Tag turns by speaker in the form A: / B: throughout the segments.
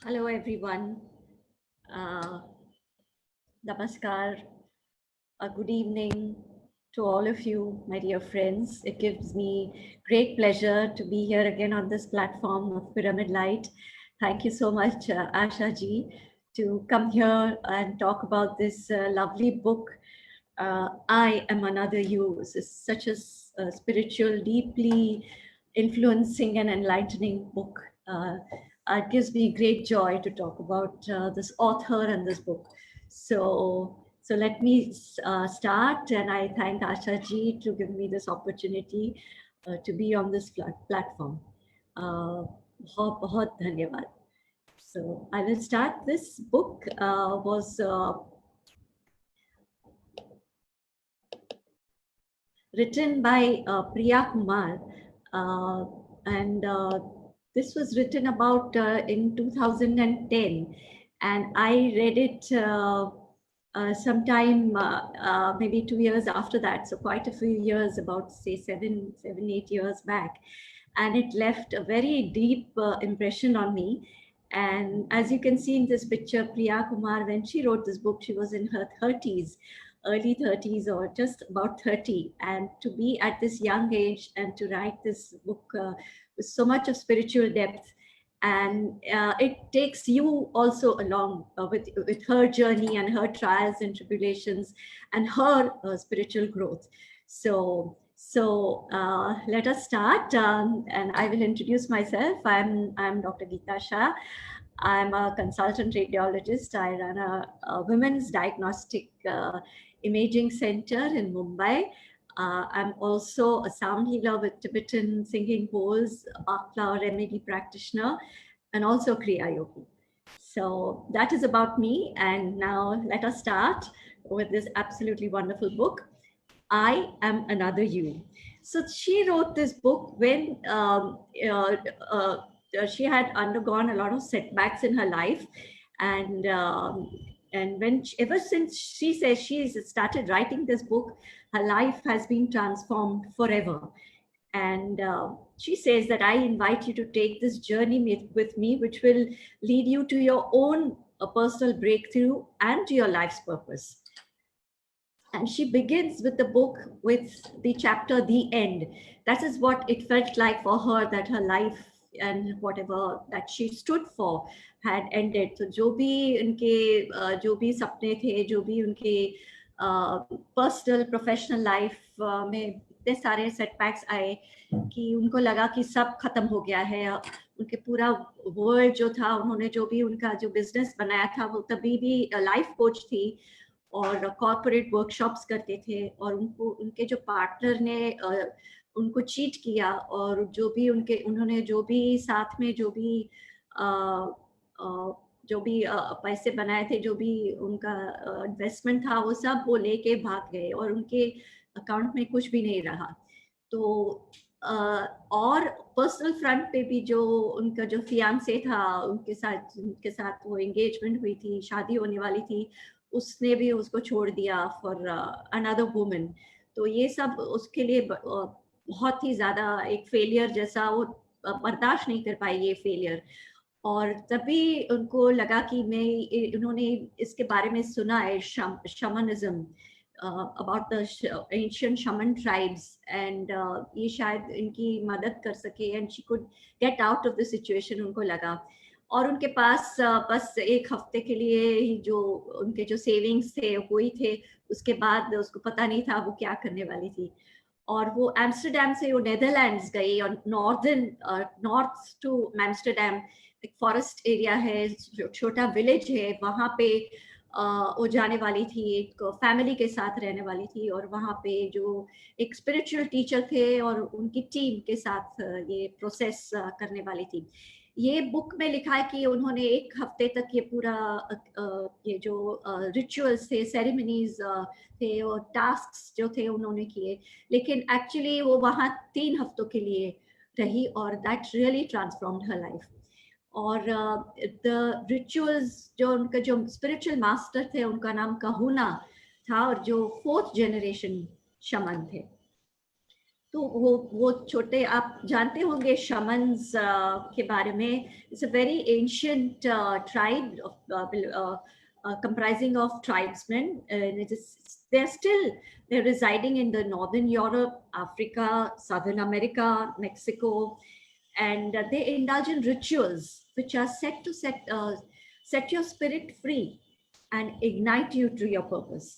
A: Hello, everyone. Uh, Namaskar. Good evening to all of you, my dear friends. It gives me great pleasure to be here again on this platform of Pyramid Light. Thank you so much, Asha ji, to come here and talk about this lovely book. I Am Another You. It's such a spiritual, deeply influencing and enlightening book. It gives me great joy to talk about this author and this book. So let me start, and I thank Asha ji to give me this opportunity to be on this platform. बहुत बहुत धन्यवाद. So I will start. This book was written by Priya Kumar, and this was written about in 2010, and I read it sometime maybe 2 years after that, so quite a few years, about say 8 years back, and it left a very deep impression on me. And as you can see in this picture, Priya Kumar, when she wrote this book, she was in her 30s, early 30s, or just about 30. And to be at this young age and to write this book with so much of spiritual depth, and it takes you also along with her journey and her trials and tribulations and her spiritual growth. So let us start, and I will introduce myself. I'm Dr. Geeta Shah. I'm a consultant radiologist. I run a women's diagnostic imaging center in Mumbai. I'm also a sound healer with Tibetan singing bowls, a Bach flower remedy practitioner, and also Kriya Yogi. So that is about me. And now let us start with this absolutely wonderful book, I Am Another You. So she wrote this book when she had undergone a lot of setbacks in her life, and when ever since she says she started writing this book, her life has been transformed forever. And she says that I invite you to take this journey with me, which will lead you to your own personal breakthrough and to your life's purpose. And she begins with the book with the chapter The End. That is what it felt like for her, that her life and whatever that she stood for had ended. So जो भी उनके जो भी सपने थे, जो भी उनके पर्सनल प्रोफेशनल लाइफ में इतने सारे सेटबैक्स आए कि उनको लगा कि सब खत्म हो गया है. उनके पूरा वर्ल्ड जो था, उन्होंने जो भी उनका जो बिजनेस बनाया था, वो तभी भी लाइफ कोच थी और कॉर्पोरेट वर्कशॉप्स करते थे, और उनको उनके जो पार्टनर ने उनको चीट किया, और जो भी उन्होंने जो भी साथ में जो भी पैसे बनाए थे, जो भी उनका इन्वेस्टमेंट था, वो सब वो लेके भाग गए और उनके अकाउंट में कुछ भी नहीं रहा. तो और पर्सनल फ्रंट पे भी जो उनका जो फियांसे था, उनके साथ वो एंगेजमेंट हुई थी, शादी होने वाली थी, उसने भी उसको छोड़ दिया फॉर अनदर वुमन. तो ये सब उसके लिए बहुत ही ज्यादा एक फेलियर जैसा, वो बर्दाश्त नहीं कर पाई ये फेलियर. और तभी उनको लगा कि उन्होंने इसके बारे में सुना है, शमनिज्म, about the ancient shaman tribes, and ये शायद इनकी मदद कर सके, and she could get out of the situation, उनको लगा. और उनके पास बस एक हफ्ते के लिए ही जो उनके जो सेविंग्स थे वो ही थे. उसके बाद उसको पता नहीं था वो क्या करने वाली थी. और वो एम्स्टरडेम से वो नेदरलैंड्स गई, और नॉर्थ टू एम्स्टरडेम एक फॉरेस्ट एरिया है, छोटा विलेज है, वहाँ पे वो जाने वाली थी, एक फैमिली के साथ रहने वाली थी, और वहाँ पे जो एक स्पिरिचुअल टीचर थे और उनकी टीम के साथ ये प्रोसेस करने वाली थी. ये बुक में लिखा है कि उन्होंने एक हफ्ते तक ये पूरा ये जो रिचुअल्स थे, सेरेमनीज थे और टास्क्स जो थे उन्होंने किए, लेकिन एक्चुअली वो वहाँ 3 हफ्तों के लिए रही, और that really transformed her life. और द रिचुअल्स, जो उनका जो स्पिरिचुअल मास्टर थे, उनका नाम कहूना था, और जो 4th जनरेशन शमन थे. तो वो छोटे, आप जानते होंगे शमन्स के बारे में. It's a very ancient tribe comprising of tribesmen. They're still, they're residing in the northern Europe, Africa, Southern America, Mexico, and they indulge in rituals which are set to set your spirit free and ignite you to your purpose.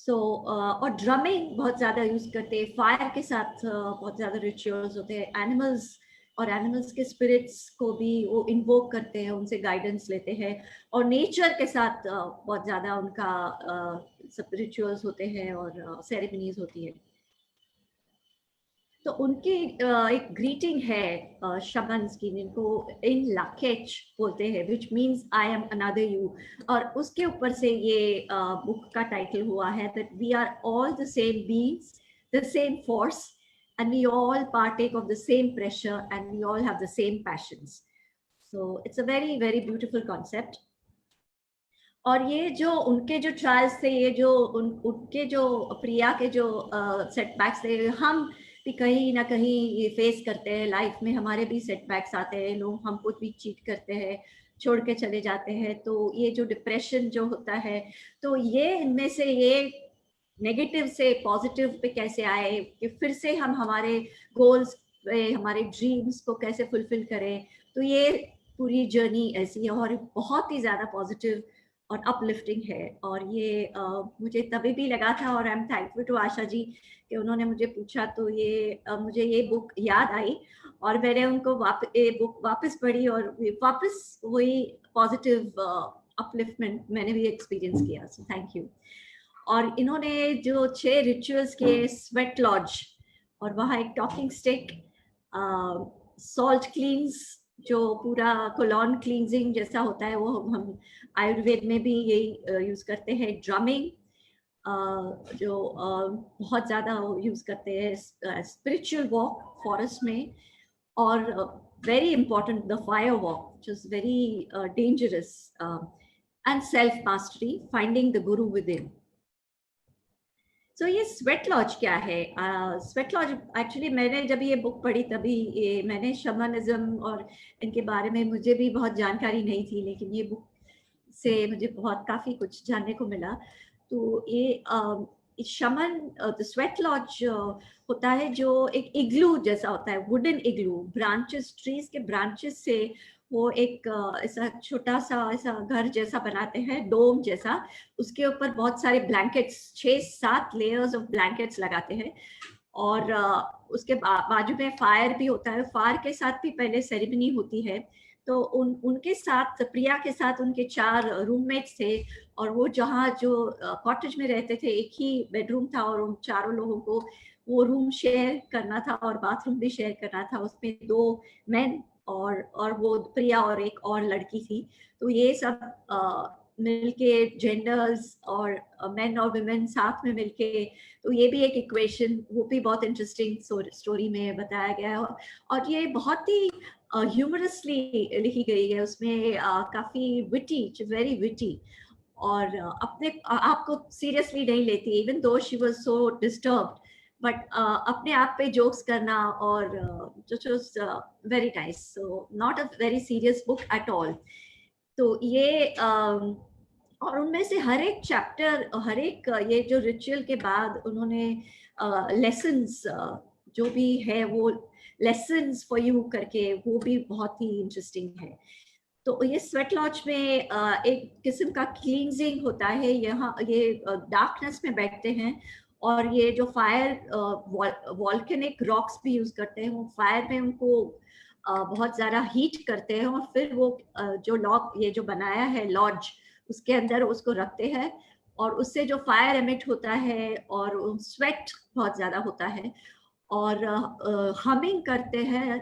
A: और drumming बहुत ज्यादा use करते हैं, fire के साथ बहुत ज्यादा rituals होते हैं. एनिमल्स और एनिमल्स के स्पिरिट्स को भी वो इन्वोक करते हैं, उनसे गाइडेंस लेते हैं. और नेचर के साथ बहुत ज्यादा उनका सब रिचुअल्स होते हैं और सेरेमनीज होती है. तो उनकी एक ग्रीटिंग है शमन्स की, जिनको इन लाकेच बोलते हैं, which means I am another you. और उसके ऊपर से ये बुक का टाइटल हुआ है, that we are all the same beings, the same force, and we all partake of the same pressure, and we all have the same passions. So it's a very very beautiful concept. और ये जो उनके जो trials थे, ये जो उनके जो प्रिया के जो सेटबैक्स थे, हम भी कहीं ना कहीं ये फेस करते हैं लाइफ में. हमारे भी सेटबैक्स आते हैं, लोग हमको भी चीट करते हैं, छोड़ के चले जाते हैं. तो ये जो डिप्रेशन जो होता है, तो ये इनमें से ये नेगेटिव से पॉजिटिव पे कैसे आए, कि फिर से हम हमारे गोल्स पे, हमारे ड्रीम्स को कैसे फुलफिल करें. तो ये पूरी जर्नी ऐसी है और बहुत ही ज़्यादा पॉजिटिव और अपलिफ्टिंग है. और ये मुझे तभी भी लगा था, और I am thankful to Asha ji कि उन्होंने मुझे पूछा, तो ये मुझे ये बुक याद आई और मैंने उनको ये बुक वापस पढ़ी और वापस वही पॉजिटिव अपलिफ्टमेंट मैंने भी एक्सपीरियंस किया. So thank you. और इन्होंने जो 6 रिचुअल्स के, स्वेट लॉज, और वहाँ एक टॉकिंग स्टिक, सॉल्ट क्लींस, जो पूरा कोलॉन क्लींजिंग जैसा होता है, वो हम आयुर्वेद में भी यही यूज करते हैं. ड्रमिंग जो बहुत ज़्यादा यूज करते हैं. स्पिरिचुअल वॉक फॉरेस्ट में, और very important the fire walk, which is very dangerous. And self mastery, finding the Guru with in. तो ये स्वेट लॉज क्या है? स्वेट लॉज एक्चुअली मैंने जब ये बुक पढ़ी तभी ये मैंने शमनिज्म और इनके बारे में मुझे भी बहुत जानकारी नहीं थी, लेकिन ये बुक से मुझे बहुत काफ़ी कुछ जानने को मिला. तो ये शमन, द स्वेट लॉज होता है जो एक इग्लू जैसा होता है, वुडन इग्लू, ब्रांचेस, ट्रीज के ब्रांचेस से वो एक ऐसा छोटा सा ऐसा घर जैसा बनाते हैं, डोम जैसा. उसके ऊपर बहुत सारे ब्लैंकेट्स, 6-7 लेयर्स ऑफ ब्लैंकेट्स लगाते हैं. और उसके बाजू में फायर भी होता है. फायर के साथ भी पहले सेरेमनी होती है. तो उनके साथ, प्रिया के साथ उनके 4 रूममेट्स थे. और वो जहाँ जो कॉटेज में रहते थे, एक ही बेडरूम था और उन चारों लोगों को वो रूम शेयर करना था और बाथरूम भी शेयर करना था. उसमें 2 मेन और वो प्रिया और एक और लड़की थी. तो ये सब मिलके जेंडर्स और मेन और वुमेन साथ में मिलके, तो ये भी एक इक्वेशन, वो भी बहुत इंटरेस्टिंग स्टोरी में बताया गया है. और ये बहुत ही ह्यूमरसली लिखी गई है. उसमें काफी विटी, वेरी विटी, और अपने आपको सीरियसली नहीं लेती, even though she was so disturbed, but अपने आप पे जोक्स करना, और जो very nice. So not a very serious book at all. तो ये और उनमें से हर एक चैप्टर, हर एक ये जो रिचुअल के बाद उन्होंने लेसन्स जो भी है, वो लेसन्स फॉर यू करके, वो भी बहुत ही इंटरेस्टिंग है. तो ये स्वेट लॉज में एक किस्म का क्लींजिंग होता है. यहाँ ये डार्कनेस में बैठते हैं, और ये जो फायर वॉल्केनिक रॉक्स भी यूज करते हैं. वो फायर में उनको बहुत ज़्यादा हीट करते हैं, और फिर वो जो लॉक, ये जो बनाया है लॉज, उसके अंदर उसको रखते हैं, और उससे जो फायर एमिट होता है और स्वेट बहुत ज़्यादा होता है. और हमिंग करते हैं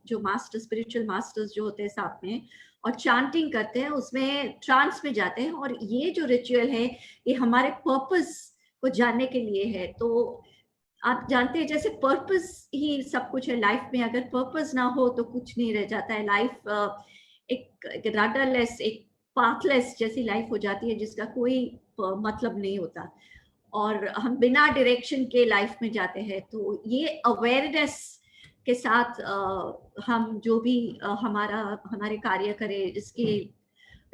A: जो मास्टर, स्पिरिचुअल मास्टर्स जो होते हैं साथ में, और चांटिंग करते हैं, उसमें ट्रांस में जाते हैं. और ये जो रिचुअल है, ये हमारे पर्पस को जानने के लिए है. तो आप जानते हैं, जैसे पर्पस ही सब कुछ है लाइफ में. अगर पर्पस ना हो तो कुछ नहीं रह जाता है. लाइफ एक रडरलेस, एक पाथलेस जैसी लाइफ हो जाती है, जिसका कोई मतलब नहीं होता. और हम बिना डायरेक्शन के लाइफ में जाते हैं। तो ये अवेयरनेस के साथ हम जो भी हमारे कार्य करें, इसके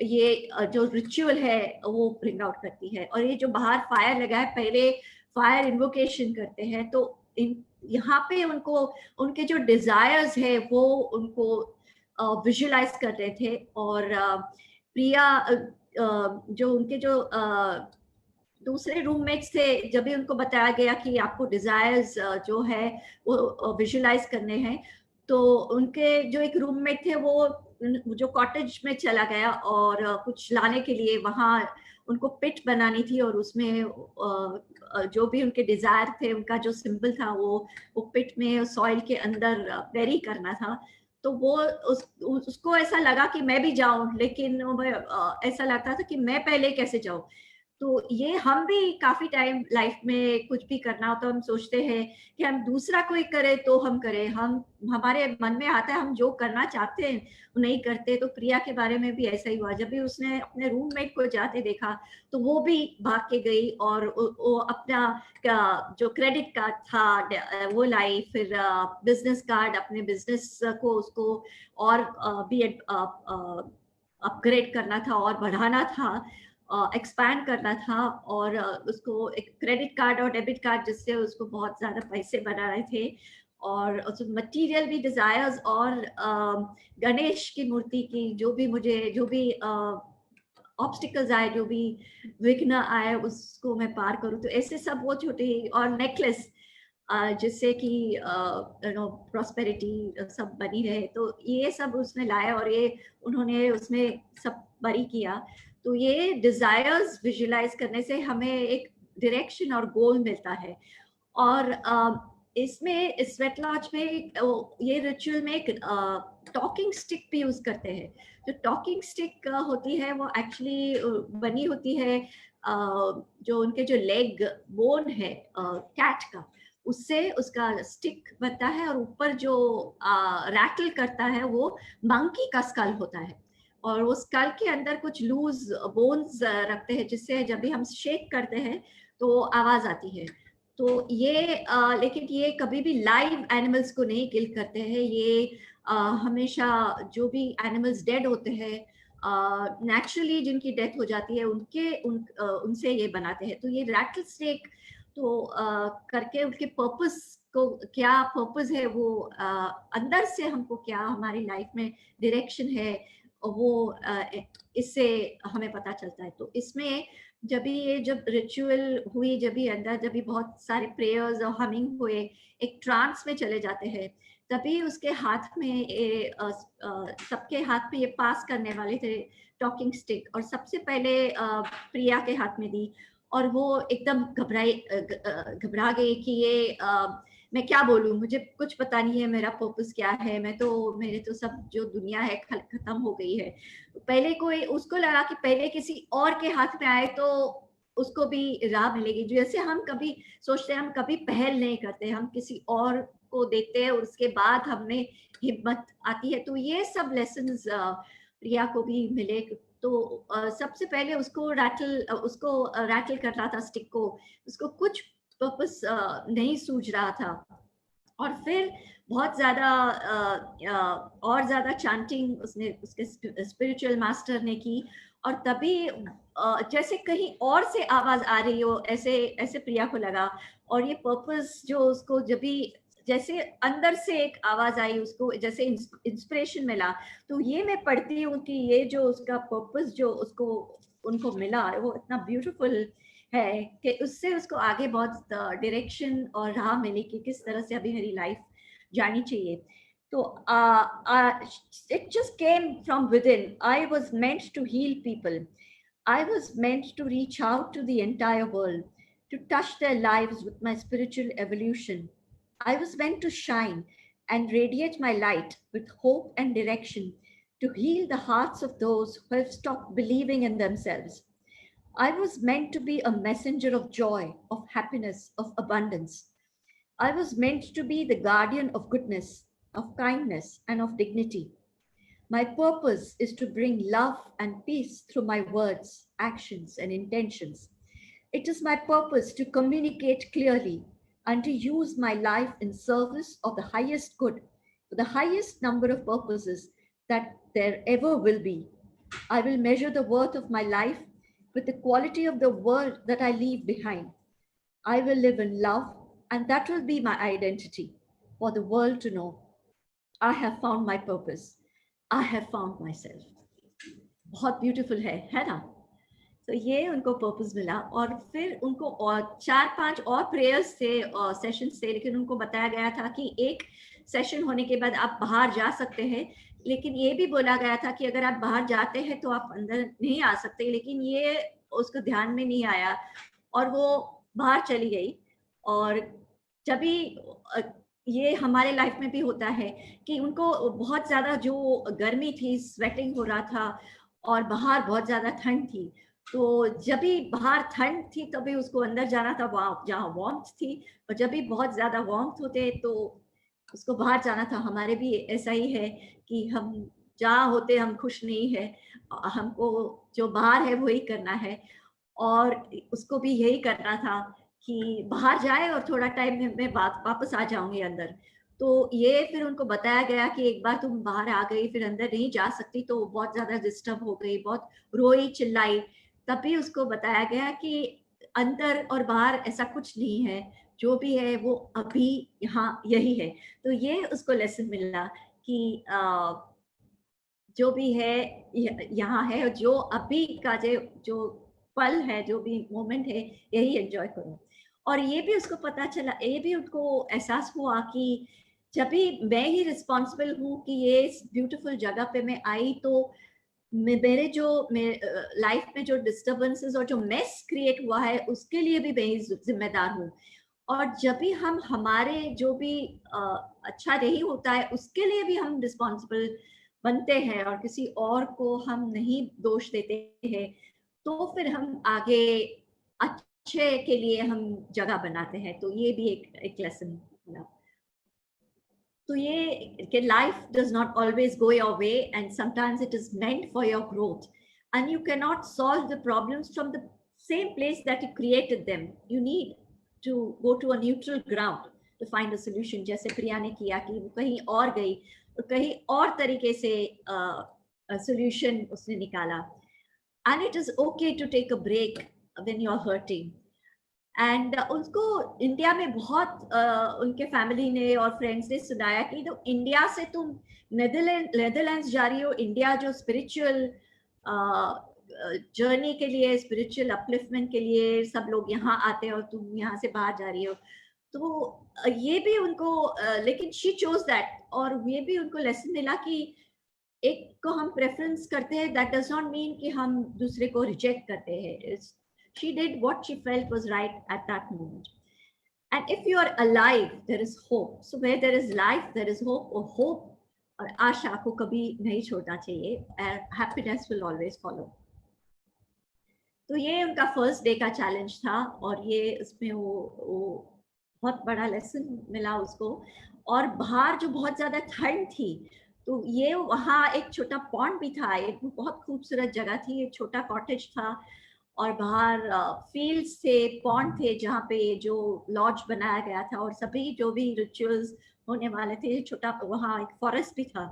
A: ये जो रिचुअल है वो ब्रिंग आउट करती है। और ये जो बाहर फायर लगा है, पहले फायर इन्वोकेशन करते हैं, तो यहाँ पे उनको उनके जो डिजायर्स है वो उनको विजुलाइज कर रहे थे। और प्रिया जो उनके जो दूसरे रूममेट्स थे, जब भी उनको बताया गया कि आपको डिजायर्स जो है वो विजुलाइज करने हैं, तो उनके जो एक रूममेट थे वो जो कॉटेज में चला गया और कुछ लाने के लिए वहां उनको पिट बनानी थी, और उसमें जो भी उनके डिजायर थे, उनका जो सिंबल था वो पिट में सॉइल के अंदर बेरी करना था। तो वो उसको ऐसा लगा कि मैं भी जाऊं, लेकिन ऐसा लगता था कि मैं पहले कैसे जाऊं। तो ये हम भी काफी टाइम लाइफ में कुछ भी करना हो तो हम सोचते हैं कि हम दूसरा कोई करे तो हम करें, हम हमारे मन में आता है हम जो करना चाहते हैं वो नहीं करते। तो प्रिया के बारे में भी ऐसा ही हुआ, जब भी उसने अपने रूममेट को जाते देखा तो वो भी भाग के गई और वो अपना जो क्रेडिट कार्ड था वो लाई, फिर बिजनेस कार्ड, अपने बिजनेस को उसको और भी अपग्रेड करना था और बढ़ाना था, एक्सपैंड करना था। और उसको एक क्रेडिट कार्ड और डेबिट कार्ड जिससे उसको बहुत ज्यादा पैसे बना रहे थे, और मटेरियल भी डिजायर्स, और गणेश की मूर्ति की जो भी ऑब्स्टिकल्स आए, जो भी विघ्न आए, उसको मैं पार करूं। तो ऐसे सब वो छोटे, और नेकलेस जिससे कि प्रॉस्पेरिटी सब बनी रहे, तो ये सब उसने लाया और ये उन्होंने उसमें सब बरी किया। तो ये डिजायर्स विजुलाइज करने से हमें एक डायरेक्शन और गोल मिलता है। और इसमें स्वेट लॉज में ये रिचुअल में एक टॉकिंग स्टिक भी यूज करते हैं। जो टॉकिंग स्टिक होती है वो एक्चुअली बनी होती है जो उनके जो लेग बोन है कैट का, उससे उसका स्टिक बनता है, और ऊपर जो रैटल करता है वो मंकी का स्कल होता है। और वो स्कल के अंदर कुछ लूज बोन्स रखते हैं, जिससे जब भी हम शेक करते हैं तो आवाज आती है। तो ये लेकिन ये कभी भी लाइव एनिमल्स को नहीं किल करते हैं। ये हमेशा जो भी एनिमल्स डेड होते हैं, नेचुरली जिनकी डेथ हो जाती है, उनसे ये बनाते हैं। तो ये रैटल स्नेक तो करके उनके पर्पस को, क्या पर्पस है वो अंदर से हमको क्या हमारी लाइफ में डायरेक्शन है वो इससे हमें पता चलता है। तो इसमें जब रिचुअल हुई, जब भी अंदर जब भी बहुत सारे प्रेयर्स और हमिंग हुए, एक ट्रांस में चले जाते हैं, तभी उसके हाथ में सबके हाथ में ये पास करने वाले थे टॉकिंग स्टिक, और सबसे पहले प्रिया के हाथ में दी। और वो एकदम घबरा गई कि ये मैं क्या बोलूं, मुझे कुछ पता नहीं है मेरा पर्पस क्या है, मेरे तो सब जो दुनिया है खत्म हो गई है। पहले कोई उसको लगा कि पहले किसी और के हाथ में आए तो उसको भी राह मिलेगी। जैसे हम कभी सोचते हैं, हम कभी पहल नहीं करते, हम किसी और को देखते हैं और उसके बाद हमें हिम्मत आती है। तो ये सब लेसन्स प्रिया को भी मिले। तो सबसे पहले उसको रैटल कर रहा था स्टिक को, उसको कुछ पर्पस नहीं सूझ रहा था। और फिर बहुत ज्यादा और ज्यादा चैंटिंग उसके स्पिरिचुअल मास्टर ने की, और तभी जैसे कहीं और से आवाज आ रही हो, ऐसे ऐसे प्रिया को लगा। और ये पर्पस जो उसको जब भी जैसे अंदर से एक आवाज आई, उसको जैसे इंस्पिरेशन मिला। तो ये मैं पढ़ती हूँ कि ये जो उसका पर्पस जो उसको उनको मिला वो इतना ब्यूटीफुल है कि उससे उसको आगे बहुत डायरेक्शन और राह मिली कि किस तरह से अभी मेरी लाइफ जानी चाहिए। तो it just came from within. I was meant to heal people. I was meant to reach out to the entire world, to touch their lives with my spiritual evolution. I was meant to shine and radiate my light with hope and direction, to heal the hearts of those who have stopped believing in themselves. I was meant to be a messenger of joy, of happiness, of abundance. I was meant to be the guardian of goodness, of kindness, and of dignity. My purpose is to bring love and peace through my words, actions, and intentions. It is my purpose to communicate clearly and to use my life in service of the highest good, for the highest number of purposes that there ever will be. I will measure the worth of my life with the quality of the world that I leave behind. I will live in love, and that will be my identity for the world to know. I have found my purpose. I have found myself. बहुत beautiful है ना? तो ये उनको purpose मिला और फिर उनको और 4-5 और प्रेयर्स थे सेशंस थे, लेकिन उनको बताया गया था कि एक सेशन होने के बाद आप बाहर जा सकते हैं, लेकिन ये भी बोला गया था कि अगर आप बाहर जाते हैं तो आप अंदर नहीं आ सकते, लेकिन ये उसको ध्यान में नहीं आया और वो बाहर चली गई। और जब भी ये हमारे लाइफ में भी होता है कि उनको बहुत ज़्यादा जो गर्मी थी, स्वेटिंग हो रहा था और बाहर बहुत ज़्यादा ठंड थी, तो जब भी बाहर ठंड थी तभी उसको अंदर जाना था वहाँ जहाँ वार्मथ थी, और जब भी बहुत ज़्यादा वार्मथ होते तो उसको बाहर जाना था। हमारे भी ऐसा ही है कि हम जहाँ होते हम खुश नहीं है, हमको जो बाहर है वही करना है, और उसको भी यही करना था कि बाहर जाए और थोड़ा टाइम में मैं वापस आ जाऊंगी अंदर। तो ये फिर उनको बताया गया कि एक बार तुम बाहर आ गई फिर अंदर नहीं जा सकती, तो वो बहुत ज्यादा डिस्टर्ब हो गई, बहुत रोई चिल्लाई। तभी उसको बताया गया कि अंदर और बाहर ऐसा कुछ नहीं है, जो भी है वो अभी यहाँ यही है। तो ये उसको लेसन मिला कि जो भी है यहाँ है, और जो अभी का जो पल है, जो भी मोमेंट है, यही एंजॉय करो। और ये भी उसको पता चला, ये भी उनको एहसास हुआ कि जब भी मैं ही रिस्पॉन्सिबल हूँ कि ये इस ब्यूटीफुल जगह पे मैं आई, तो मेरे जो लाइफ में जो डिस्टर्बेंसेस और जो मेस क्रिएट हुआ है उसके लिए भी मैं ही जिम्मेदार हूँ। और जब भी हम हमारे जो भी अच्छा नहीं होता है उसके लिए भी हम रिस्पॉन्सिबल बनते हैं और किसी और को हम नहीं दोष देते हैं, तो फिर हम आगे अच्छे के लिए हम जगह बनाते हैं। तो ये भी एक लेसन मिला। तो ये कि life does not always go your way, and sometimes it is meant for your growth, and you cannot solve the problems from the same place that you created them. You need to go to a neutral ground to find a solution. जैसे प्रिया ने किया कि वो कहीं और गई और कहीं और तरीके से solution उसने निकाला। And it is okay to take a break when you are hurting. And उसको इंडिया में बहुत उनके फैमिली ने और फ्रेंड्स ने सुनाया कि तो इंडिया से तुम नेदरलैंड्स जा रही हो, इंडिया जो स्पिरिचुअल जर्नी के लिए, स्पिरिचुअल अपलिफ्टमेंट के लिए सब लोग यहाँ आते हैं और तुम यहाँ से बाहर जा रही हो। तो ये भी उनको लेकिन शी चोज दैट, और ये भी उनको लेसन मिला कि एक को हम प्रेफरेंस करते हैं, दैट डज नॉट मीन कि हम दूसरे को रिजेक्ट करते हैं। She did what she felt was right at that moment. And if you are alive, there is hope. So where there is life, there is hope, or hope और आशा को कभी नहीं छोड़ना चाहिए, and happiness will always follow. तो ये उनका first day का चैलेंज था, और ये इसमें वो बहुत बड़ा लेसन मिला उसको। और बाहर जो बहुत ज्यादा ठंड थी, तो ये वहाँ एक छोटा पॉन्ड भी था, एक बहुत खूबसूरत जगह थी, एक छोटा कॉटेज था, और बाहर फील्ड्स थे, पॉन्ड थे, जहाँ पे जो लॉज बनाया गया था और सभी जो भी रिचुअल्स होने वाले थे, छोटा वहाँ एक फॉरेस्ट भी था।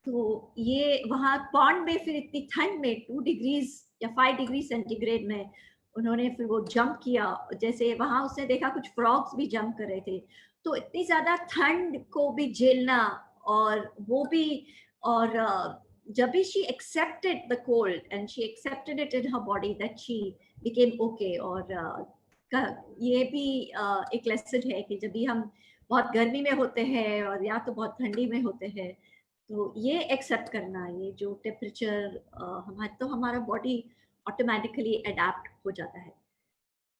A: तो ये वहाँ पॉन्ड में फिर इतनी ठंड में 2 डिग्रीज या 5 डिग्री सेंटीग्रेड में उन्होंने फिर वो जंप किया। जैसे वहाँ उसने देखा कुछ फ्रॉग्स भी जंप कर रहे थे। तो इतनी ज्यादा ठंड को भी झेलना, और वो भी, और जब भी she accepted the cold and she accepted it in her body, that she became okay. और ये भी एक लेसन है कि जब भी हम बहुत गर्मी में होते हैं और या तो बहुत ठंडी में होते हैं, तो ये एक्सेप्ट करना, ये जो टेम्परेचर हमारे, तो हमारा बॉडी ऑटोमेटिकली अडेप्ट हो जाता है।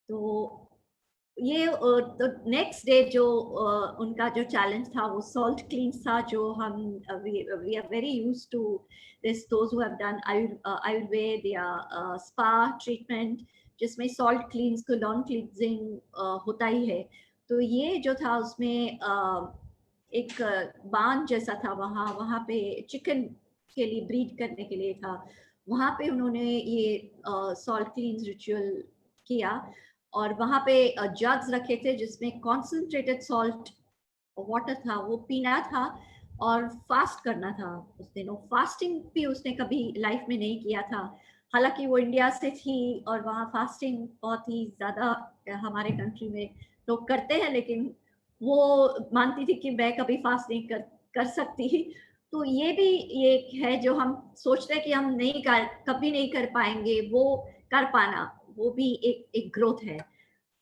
A: तो ये तो नेक्स्ट डे जो उनका जो चैलेंज था वो सॉल्ट क्लींस था, जो हम we are very used to this, those who have done Ayurveda या स्पा ट्रीटमेंट, जिसमें सॉल्ट क्लींस को नॉन क्लींजिंग होता ही है। तो ये जो था उसमें एक बांध जैसा था, वहाँ पे चिकन के लिए ब्रीड करने के लिए था। वहाँ पे उन्होंने ये सॉल्ट क्लींस रिचुअल किया और वहां पे जग्स रखे थे जिसमें कॉन्सेंट्रेटेड सॉल्ट वाटर था, वो पीना था और फास्ट करना था उस दिन। फास्टिंग भी उसने कभी लाइफ में नहीं किया था, हालांकि वो इंडिया से थी और वहाँ फास्टिंग बहुत ही ज्यादा हमारे कंट्री में लोग करते हैं, लेकिन वो मानती थी कि मैं कभी फास्ट नहीं कर सकती। तो ये भी ये एक है जो हम सोचते हैं कि हम नहीं कर, कभी नहीं कर पाएंगे, वो कर पाना, वो भी एक ग्रोथ है।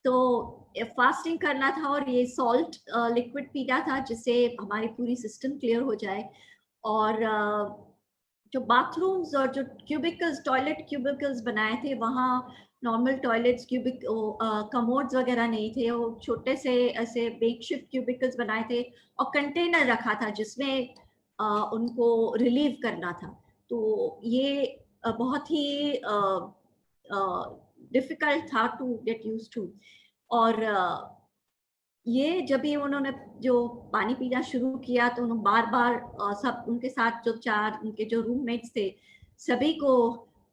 A: तो फास्टिंग करना था और ये सॉल्ट लिक्विड पीना था जिससे हमारी पूरी सिस्टम क्लियर हो जाए। और जो बाथरूम्स और जो क्यूबिकल्स, टॉयलेट क्यूबिकल्स बनाए थे, वहाँ नॉर्मल टॉयलेट्स क्यूबिक कमोड्स वगैरह नहीं थे, वो छोटे से ऐसे मेकशिफ्ट क्यूबिकल्स बनाए थे और कंटेनर रखा था जिसमें उनको रिलीव करना था। तो ये बहुत ही डिफिकल्ट था टू गेट यूज टू। और ये जब भी उन्होंने जो पानी पीना शुरू किया तो उन्होंने बार बार सब उनके साथ जो चार उनके जो रूममेट्स थे सभी को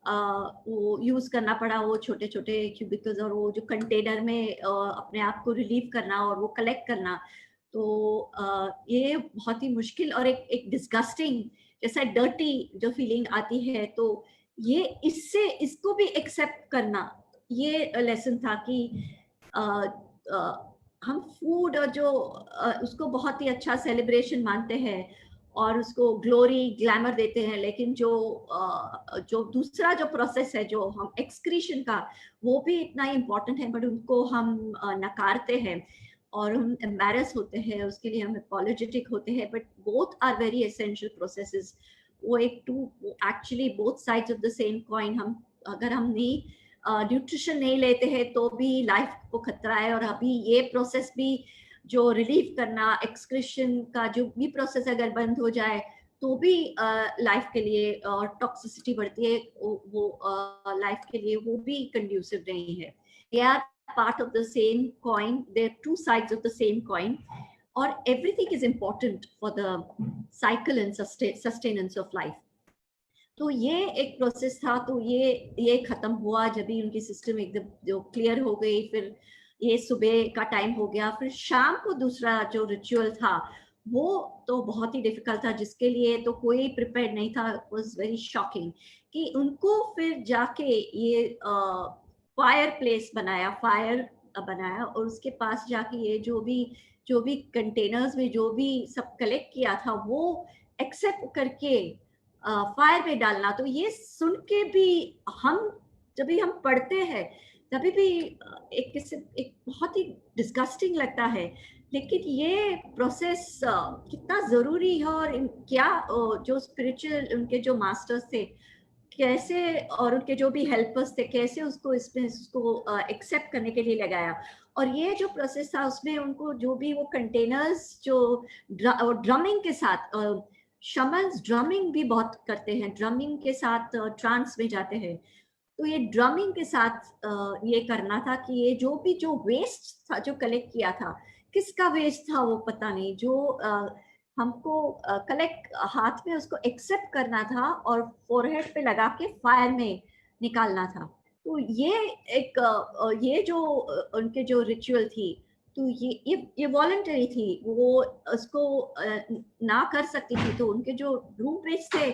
A: वो यूज करना पड़ा, वो छोटे छोटे क्यूबिकल्स और वो जो कंटेनर में अपने आप को रिलीव करना और वो कलेक्ट करना। तो ये बहुत ही मुश्किल और एक डिस्गस्टिंग जैसा डर्टी जो फीलिंग आती है, तो ये इससे इसको भी एक्सेप्ट करना, ये लेसन था कि अ, हम फूड और जो उसको बहुत ही अच्छा सेलिब्रेशन मानते हैं और उसको ग्लोरी ग्लैमर देते हैं, लेकिन जो दूसरा जो प्रोसेस है जो हम एक्सक्रीशन का, वो भी इतना इम्पोर्टेंट है, बट उनको हम नकारते हैं और हम एम्बैरस होते हैं, उसके लिए हम अपोलोजेटिक होते हैं, but both are very essential processes. वो एक two actually both sides of the same coin. हम अगर हम नहीं न्यूट्रिशन नहीं लेते हैं तो भी लाइफ को खतरा है, और अभी ये प्रोसेस भी जो रिलीफ करना एक्सक्रीशन का जो भी प्रोसेस अगर बंद हो जाए तो भी लाइफ के लिए टॉक्सिसिटी बढ़ती है, वो लाइफ के लिए वो भी कंड्यूसिव नहीं है। They are part of the same coin, they are two sides of the same coin, और everything is important for the cycle and sustenance of life. तो ये एक प्रोसेस था, तो ये खत्म हुआ जब भी उनकी सिस्टम एकदम जो क्लियर हो गई। फिर ये सुबह का टाइम हो गया, फिर शाम को दूसरा जो रिचुअल था वो तो बहुत ही डिफिकल्ट था, जिसके लिए तो कोई प्रिपेयर नहीं था। इट वाज वेरी शॉकिंग कि उनको फिर जाके ये फायर प्लेस बनाया, फायर बनाया, और उसके पास जाके ये जो भी कंटेनर्स में जो भी सब कलेक्ट किया था वो एक्सेप्ट करके फायर में डालना। तो ये सुन के भी हम जब भी हम पढ़ते हैं तभी भी एक बहुत ही डिस्गस्टिंग लगता है, लेकिन ये प्रोसेस कितना जरूरी है। और क्या जो स्पिरिचुअल उनके जो मास्टर्स थे कैसे, और उनके जो भी हेल्पर्स थे कैसे उसको इसमें उसको एक्सेप्ट करने के लिए लगाया। और ये जो प्रोसेस था उसमें उनको जो भी वो कंटेनर्स जो ड्रमिंग के साथ, शमन्स ड्रमिंग भी बहुत करते हैं, ड्रमिंग के साथ ट्रांस में जाते हैं। तो ये ड्रमिंग के साथ ये करना था कि ये जो वेस्ट था जो कलेक्ट किया था, किसका वेस्ट था वो पता नहीं, जो हमको कलेक्ट हाथ में उसको एक्सेप्ट करना था और फोरहेड पे लगा के फायर में निकालना था। तो ये एक ये जो उनके जो रिचुअल थी, तो ये वॉलंटरी थी, वो उसको ना कर सकती थी। तो उनके जो रूममेट्स थे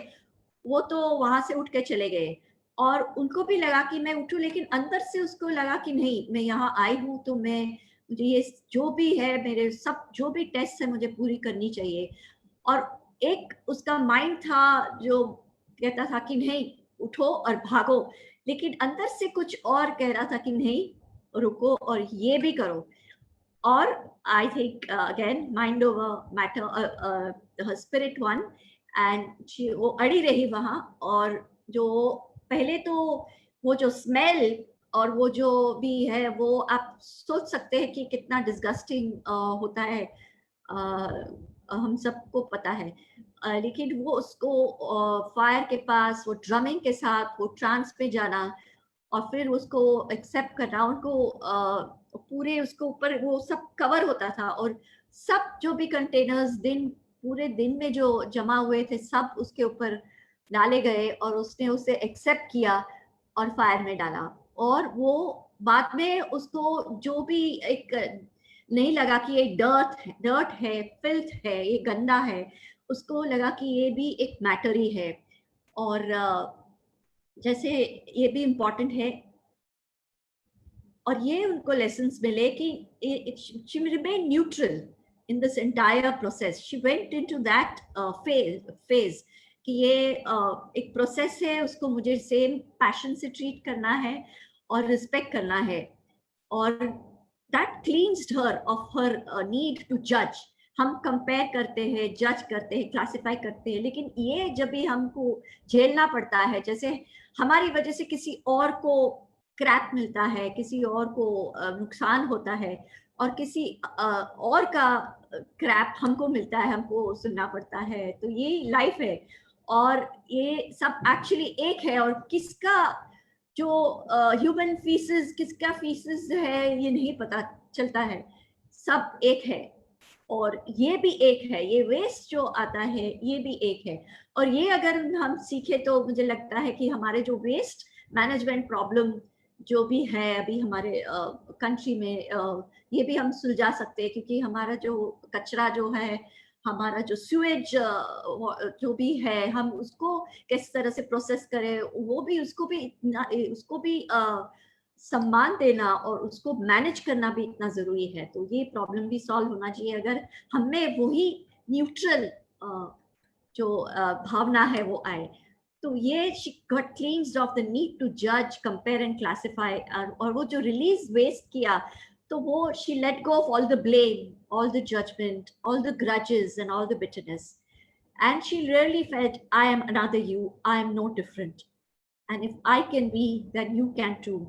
A: वो तो वहां से उठ के चले गए, और उनको भी लगा कि मैं उठूं, लेकिन अंदर से उसको लगा कि नहीं, मैं यहाँ आई हूँ तो मैं, मुझे ये जो भी है, मेरे सब जो भी टेस्ट है मुझे पूरी करनी चाहिए। और एक उसका माइंड था जो कहता था कि नहीं, उठो और भागो, लेकिन अंदर से कुछ और कह रहा था कि नहीं, रुको और ये भी करो। और I think again mind over matter, spirit one, and वो अड़ी रही वहां। और जो पहले तो वो जो स्मेल और वो जो भी है वो आप सोच सकते हैं कि कितना डिस्गस्टिंग होता है, हम सबको पता है। लेकिन वो उसको फायर के पास वो ड्रमिंग के साथ वो ट्रांस पे जाना और फिर उसको एक्सेप्ट करना, उनको पूरे उसको ऊपर वो सब कवर होता था, और सब जो भी कंटेनर्स पूरे दिन में जो जमा हुए थे सब उसके ऊपर डाले गए, और उसने उसे एक्सेप्ट किया और फायर में डाला। और वो बाद में उसको जो भी एक नहीं लगा कि ये डर्ट है, फिल्थ है, ये गंदा है, उसको लगा कि ये भी एक मैटर ही है। और जैसे ये भी इम्पोर्टेंट है, और ये उनको लेसन्स मिले कि she remained neutral in this entire process. She went into that phase कि ये एक प्रोसेस है, उसको मुझे सेम पैशन से ट्रीट करना है और रिस्पेक्ट करना है। और that cleansed her of her need to judge. हम कंपेयर करते हैं, जज करते हैं, क्लासिफाई करते हैं, लेकिन ये जब भी हमको झेलना पड़ता है, जैसे हमारी वजह से किसी और को क्रैप मिलता है, किसी और को नुकसान होता है, और किसी और का क्रैप हमको मिलता है, हमको सुनना पड़ता है, तो ये लाइफ है। और ये सब एक्चुअली एक है, और किसका जो ह्यूमन फीसेस किसका फीसेस है ये नहीं पता चलता है, सब एक है। और ये भी एक है, ये वेस्ट जो आता है ये भी एक है। और ये अगर हम सीखे तो मुझे लगता है कि हमारे जो वेस्ट मैनेजमेंट प्रॉब्लम जो भी है अभी हमारे कंट्री में, ये भी हम सुलझा सकते हैं, क्योंकि हमारा जो कचरा जो है, हमारा जो स्यूएज जो भी है, हम उसको किस तरह से प्रोसेस करें, वो भी उसको भी इतना, उसको भी सम्मान देना और उसको मैनेज करना भी इतना जरूरी है। तो ये प्रॉब्लम भी सॉल्व होना चाहिए अगर हमें वही न्यूट्रल जो भावना है वो आए। तो ये she got cleansed of the need to judge, compare and classify, और वो जो रिलीज वेस्ट किया, तो वो she let go of all the blame, all the judgment, all the grudges and all the bitterness, and she really felt I am another you, I am no different, and if I can be then you can too।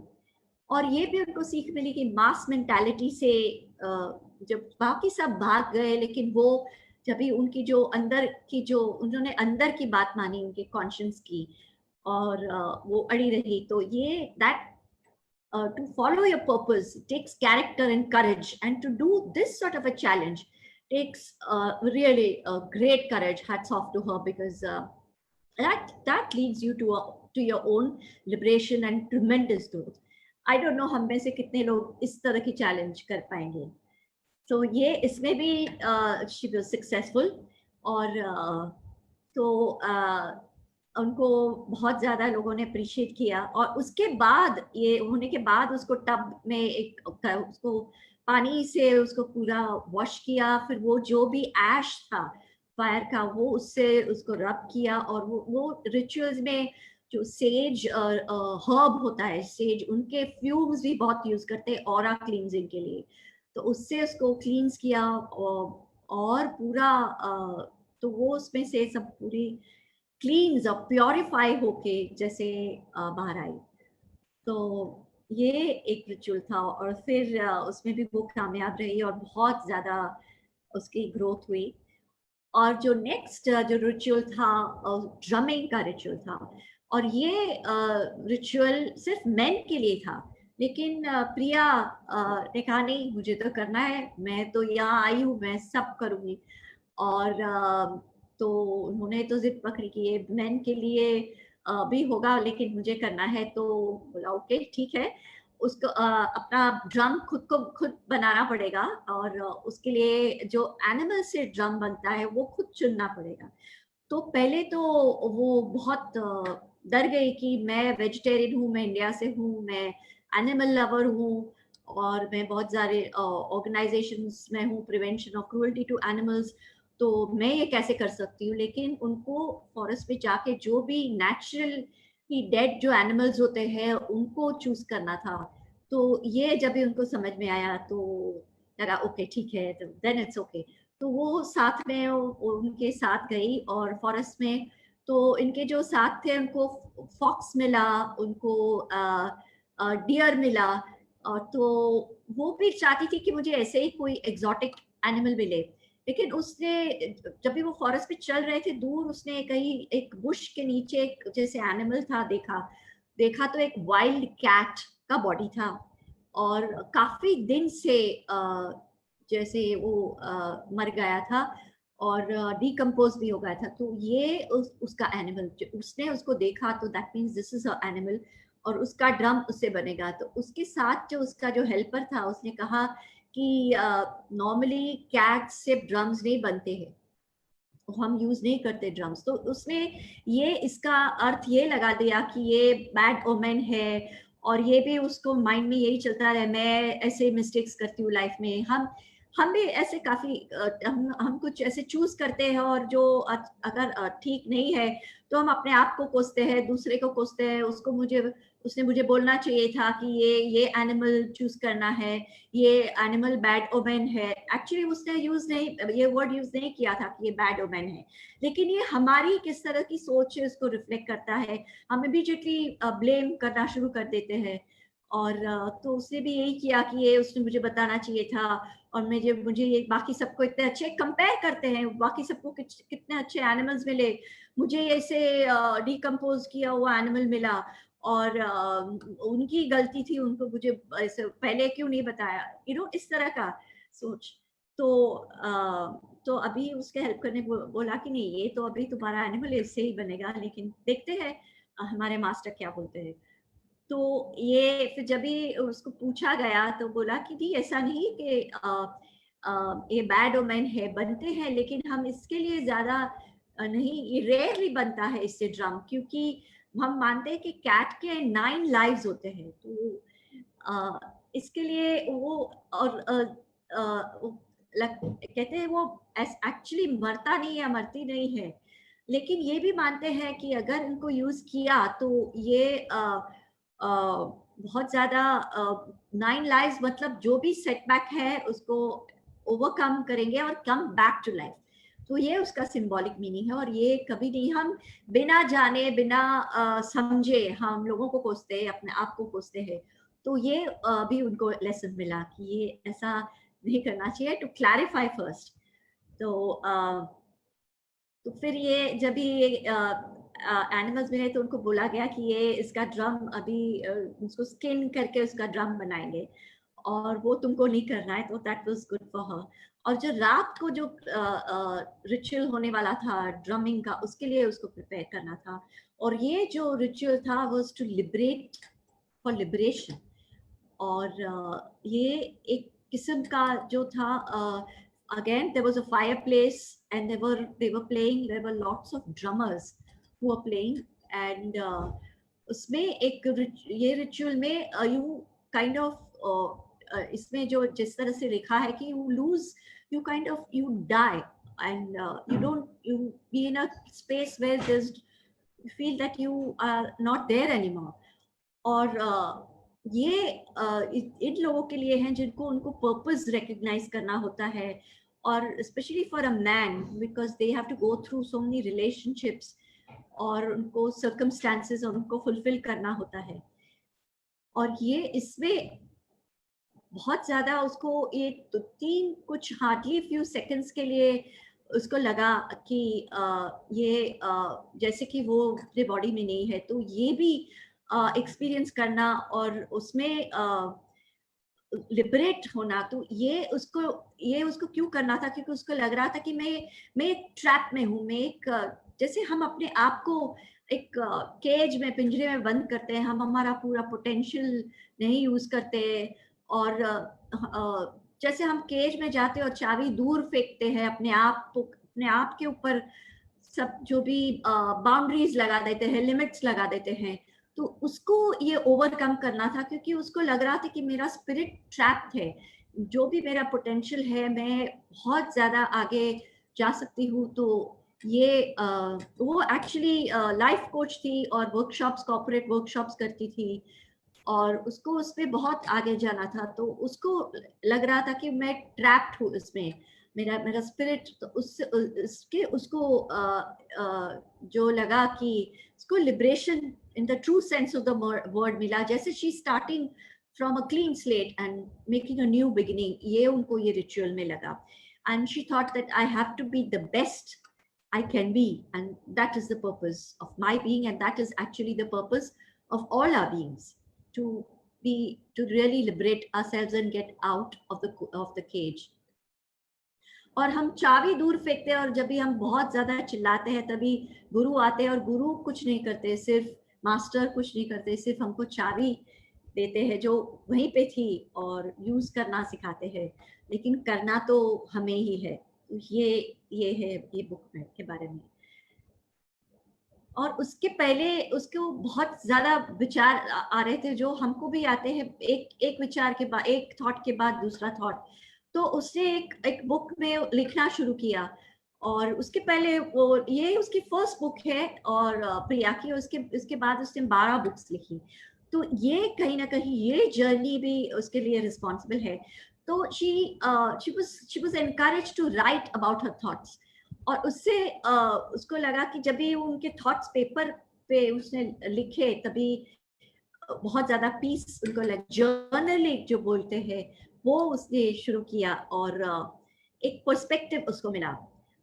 A: और ये भी उनको सीख मिली कि मास mentality से जब बाकी सब भाग गए, लेकिन वो जब भी उनकी जो अंदर की जो उन्होंने अंदर की बात मानी, उनके कॉन्शियंस की, और वो अड़ी रही, तो ये that to follow your purpose takes character and courage, and to do this sort of a challenge takes really great courage. Hats off to her, because that leads you to your own liberation and tremendous growth। I don't know हम में से कितने लोग इस तरह की challenge कर पाएंगे। तो ये इसमें भी she was successful। और तो उनको बहुत ज्यादा लोगों ने अप्रिशिएट किया, और उसके बाद ये होने के बाद उसको टब में एक उसको पानी से उसको पूरा वॉश किया, फिर वो जो भी ऐश था फायर का वो उससे उसको रब किया, और वो रिचुअल्स में जो सेज हर्ब होता है, सेज उनके फ्यूम्स भी बहुत यूज करते हैं ऑरा क्लींजिंग के लिए, तो उससे उसको क्लींस किया, और पूरा तो वो उसमें से सब पूरी क्लींस और प्योरीफाई होके जैसे बाहर आई। तो ये एक रिचुअल था, और फिर उसमें भी वो कामयाब रही और बहुत ज्यादा उसकी ग्रोथ हुई। और जो नेक्स्ट जो रिचुअल था, ड्रमिंग का रिचुअल था, और ये रिचुअल सिर्फ मेन के लिए था, लेकिन प्रिया ने कहा नहीं मुझे तो करना है, मैं तो यहाँ आई हूँ, मैं सब करूंगी। और तो उन्होंने तो जिद पकड़ी कि ये मेन के लिए भी होगा, लेकिन मुझे करना है, तो बोला ओके ठीक है। उसको अपना ड्रम खुद को खुद बनाना पड़ेगा, और उसके लिए जो एनिमल से ड्रम बनता है वो खुद चुनना पड़ेगा। तो पहले तो वो बहुत डर गई कि मैं वेजिटेरियन हूँ, मैं इंडिया से हूँ, मैं एनिमल लवर हूँ, और मैं बहुत सारे ऑर्गेनाइजेशंस में हूँ, prevention of cruelty to animals, तो मैं ये कैसे कर सकती हूँ। लेकिन उनको फॉरेस्ट में जाके जो भी नेचुरल ही डेड जो एनिमल्स होते हैं उनको चूज करना था। तो ये जब भी उनको समझ में आया तो लगा ओके ठीक है, तो देन इट्स ओके। तो वो साथ में उनके साथ गई, और फॉरेस्ट में तो इनके जो साथ थे उनको फॉक्स मिला, उनको डियर मिला, और तो वो भी चाहती थी कि मुझे ऐसे ही कोई एग्जॉटिक एनिमल मिले। लेकिन उसने जब भी वो फॉरेस्ट में चल रहे थे, दूर उसने कहीं एक बुश के नीचे एक जैसे एनिमल था देखा, देखा तो एक वाइल्ड कैट का बॉडी था, और काफी दिन से जैसे वो मर गया था और डिकम्पोज भी हो गया था। तो ये उसका एनिमल, उसने उसको देखा, तो that means this is a animal और उसका ड्रम उससे बनेगा। तो उसके साथ जो उसका जो हेल्पर था उसने कहा कि नॉर्मली कैट से ड्रम्स नहीं बनते हैं, हम यूज नहीं करते ड्रम्स। तो उसने ये इसका अर्थ ये लगा दिया कि ये बैड ओमेन है, और ये भी उसको माइंड में यही चलता रहे मैं ऐसे मिस्टेक्स करती हूँ लाइफ में। हम भी ऐसे काफी हम कुछ ऐसे चूज करते हैं, और जो अगर ठीक नहीं है तो हम अपने आप को कोसते हैं, दूसरे को कोसते हैं, उसने मुझे बोलना चाहिए था कि ये एनिमल चूज करना है, ये एनिमल बैड ओमेन है। एक्चुअली उसने ये वर्ड यूज नहीं किया था कि ये बैड ओमेन है, लेकिन ये हमारी किस तरह की सोच है उसको रिफ्लेक्ट करता है। हम इमीडिएटली ब्लेम करना शुरू कर देते हैं। और तो उसने भी यही किया कि ये उसने मुझे बताना चाहिए था, और मुझे ये बाकी सबको इतने अच्छे कंपेयर करते हैं, बाकी सबको कितने अच्छे एनिमल्स मिले, मुझे ऐसे डिकम्पोज किया हुआ एनिमल मिला, और उनकी गलती थी, उनको मुझे ऐसे पहले क्यों नहीं बताया, इस तरह का सोच। तो तो अभी उसके हेल्प करने बोला कि नहीं, ये तो अभी तुम्हारा एनिमल इससे ही बनेगा, लेकिन देखते हैं हमारे मास्टर क्या बोलते हैं। तो ये फिर जब भी उसको पूछा गया तो बोला कि नहीं, ऐसा नहीं कि ये बैड ओमेन है, बनते हैं, लेकिन हम इसके लिए ज्यादा नहीं, ये रेयरली बनता है इससे ड्रम, क्योंकि हम मानते हैं कि कैट के 9 लाइव्स होते हैं। तो इसके लिए वो, और कहते हैं वो एक्चुअली मरता नहीं है, मरती नहीं है, लेकिन ये भी मानते हैं कि अगर इनको यूज किया तो ये बहुत ज्यादा 9 लाइव्स, मतलब जो भी सेटबैक है उसको ओवरकम करेंगे और कम बैक टू लाइफ। तो ये उसका सिंबॉलिक मीनिंग है, और ये कभी नहीं हम बिना जाने बिना समझे हम लोगों को कोसते हैं, अपने आप को कोसते हैं। तो ये भी उनको लेसन मिला कि ये ऐसा नहीं करना चाहिए, टू क्लैरिफाई फर्स्ट। तो तो फिर ये जब भी ये एनिमल्स मिले तो उनको बोला गया कि ये इसका ड्रम अभी उसको स्किन करके उसका ड्रम बनाएंगे, और वो तुमको नहीं करना है। तो that was good for her. और जो रात को जो रिचुअल होने वाला था ड्रमिंग का, उसके लिए उसको प्रिपेयर करना था। और ये जो रिचुअल था was to liberate, for liberation. और ये एक किस्म का जो था, again there was a fireplace, and they were playing, there were lots of drummers who were playing, and उसमें ये रिचुअल में यू काइंड ऑफ इसमें जो जिस तरह से लिखा है कि you lose, you kind of you die, and you be in a space where there's, you feel that you are not there anymore. और ये इन लोगों के लिए हैं जिनको उनको पर्पस रिकग्नाइज करना होता है, और specially for a man, because they have to go through so many relationships, और उनको सर्कमस्टांसेस उनको फुलफिल करना होता है। और ये इसमें बहुत ज्यादा उसको ये तो तीन कुछ हार्डली फ्यू सेकंड्स के लिए उसको लगा कि ये जैसे कि वो अपने बॉडी में नहीं है, तो ये भी एक्सपीरियंस करना और उसमें लिबरेट होना। तो ये उसको क्यों करना था, क्योंकि उसको लग रहा था कि मैं एक ट्रैप में हूँ, मैं एक जैसे हम अपने आप को एक केज में, पिंजरे में बंद करते हैं, हम हमारा पूरा पोटेंशियल नहीं यूज करते, और जैसे हम केज में जाते हैं और चाबी दूर फेंकते हैं अपने आप के ऊपर, सब जो भी बाउंड्रीज लगा देते हैं, लिमिट्स लगा देते हैं। तो उसको ये ओवरकम करना था, क्योंकि उसको लग रहा था कि मेरा स्पिरिट ट्रैप्ड है, जो भी मेरा पोटेंशियल है मैं बहुत ज्यादा आगे जा सकती हूँ। तो ये वो एक्चुअली लाइफ कोच थी और वर्कशॉप्स, कॉर्पोरेट वर्कशॉप्स करती थी, और उसको उसमें बहुत आगे जाना था। तो उसको लग रहा था कि मैं ट्रैप्ड हूँ इसमें, मेरा मेरा स्पिरिट। तो उसको जो लगा कि उसको liberation in the true sense of the word मिला, जैसे she starting from a clean slate and making a new beginning, ये उनको ये रिचुअल में लगा। And she thought that I have to be the best I can be, and that is the purpose of my being, and that is actually the purpose of all our beings, to to really liberate ourselves and get out of the cage. और हम चाबी दूर फेंकते हैं, और जब भी हम बहुत ज्यादा चिल्लाते हैं तभी गुरु आते हैं, और गुरु कुछ नहीं करते, सिर्फ मास्टर कुछ नहीं करते, सिर्फ हमको चाबी देते हैं जो वहीं पे थी और यूज करना सिखाते हैं, लेकिन करना तो हमें ही है। तो ये है ये बुक में के बारे में। और उसके पहले उसको बहुत ज्यादा विचार आ रहे थे जो हमको भी आते हैं, एक एक विचार के बाद, एक थॉट के बाद दूसरा थॉट। तो उसने एक बुक में लिखना शुरू किया, और उसके पहले वो ये उसकी फर्स्ट बुक है, और प्रिया की, उसके बाद उसने 12 बुक्स लिखी। तो ये कहीं ना कहीं ये जर्नी भी उसके लिए रिस्पॉन्सिबल है। तो she was encourage to write about her thoughts. और उससे उसको लगा कि जब भी उनके थॉट्स पेपर पे उसने लिखे, तभी बहुत ज्यादा पीस उनको लगा। जर्नलिंग जो बोलते हैं वो उसने शुरू किया, और एक पर्सपेक्टिव उसको मिला।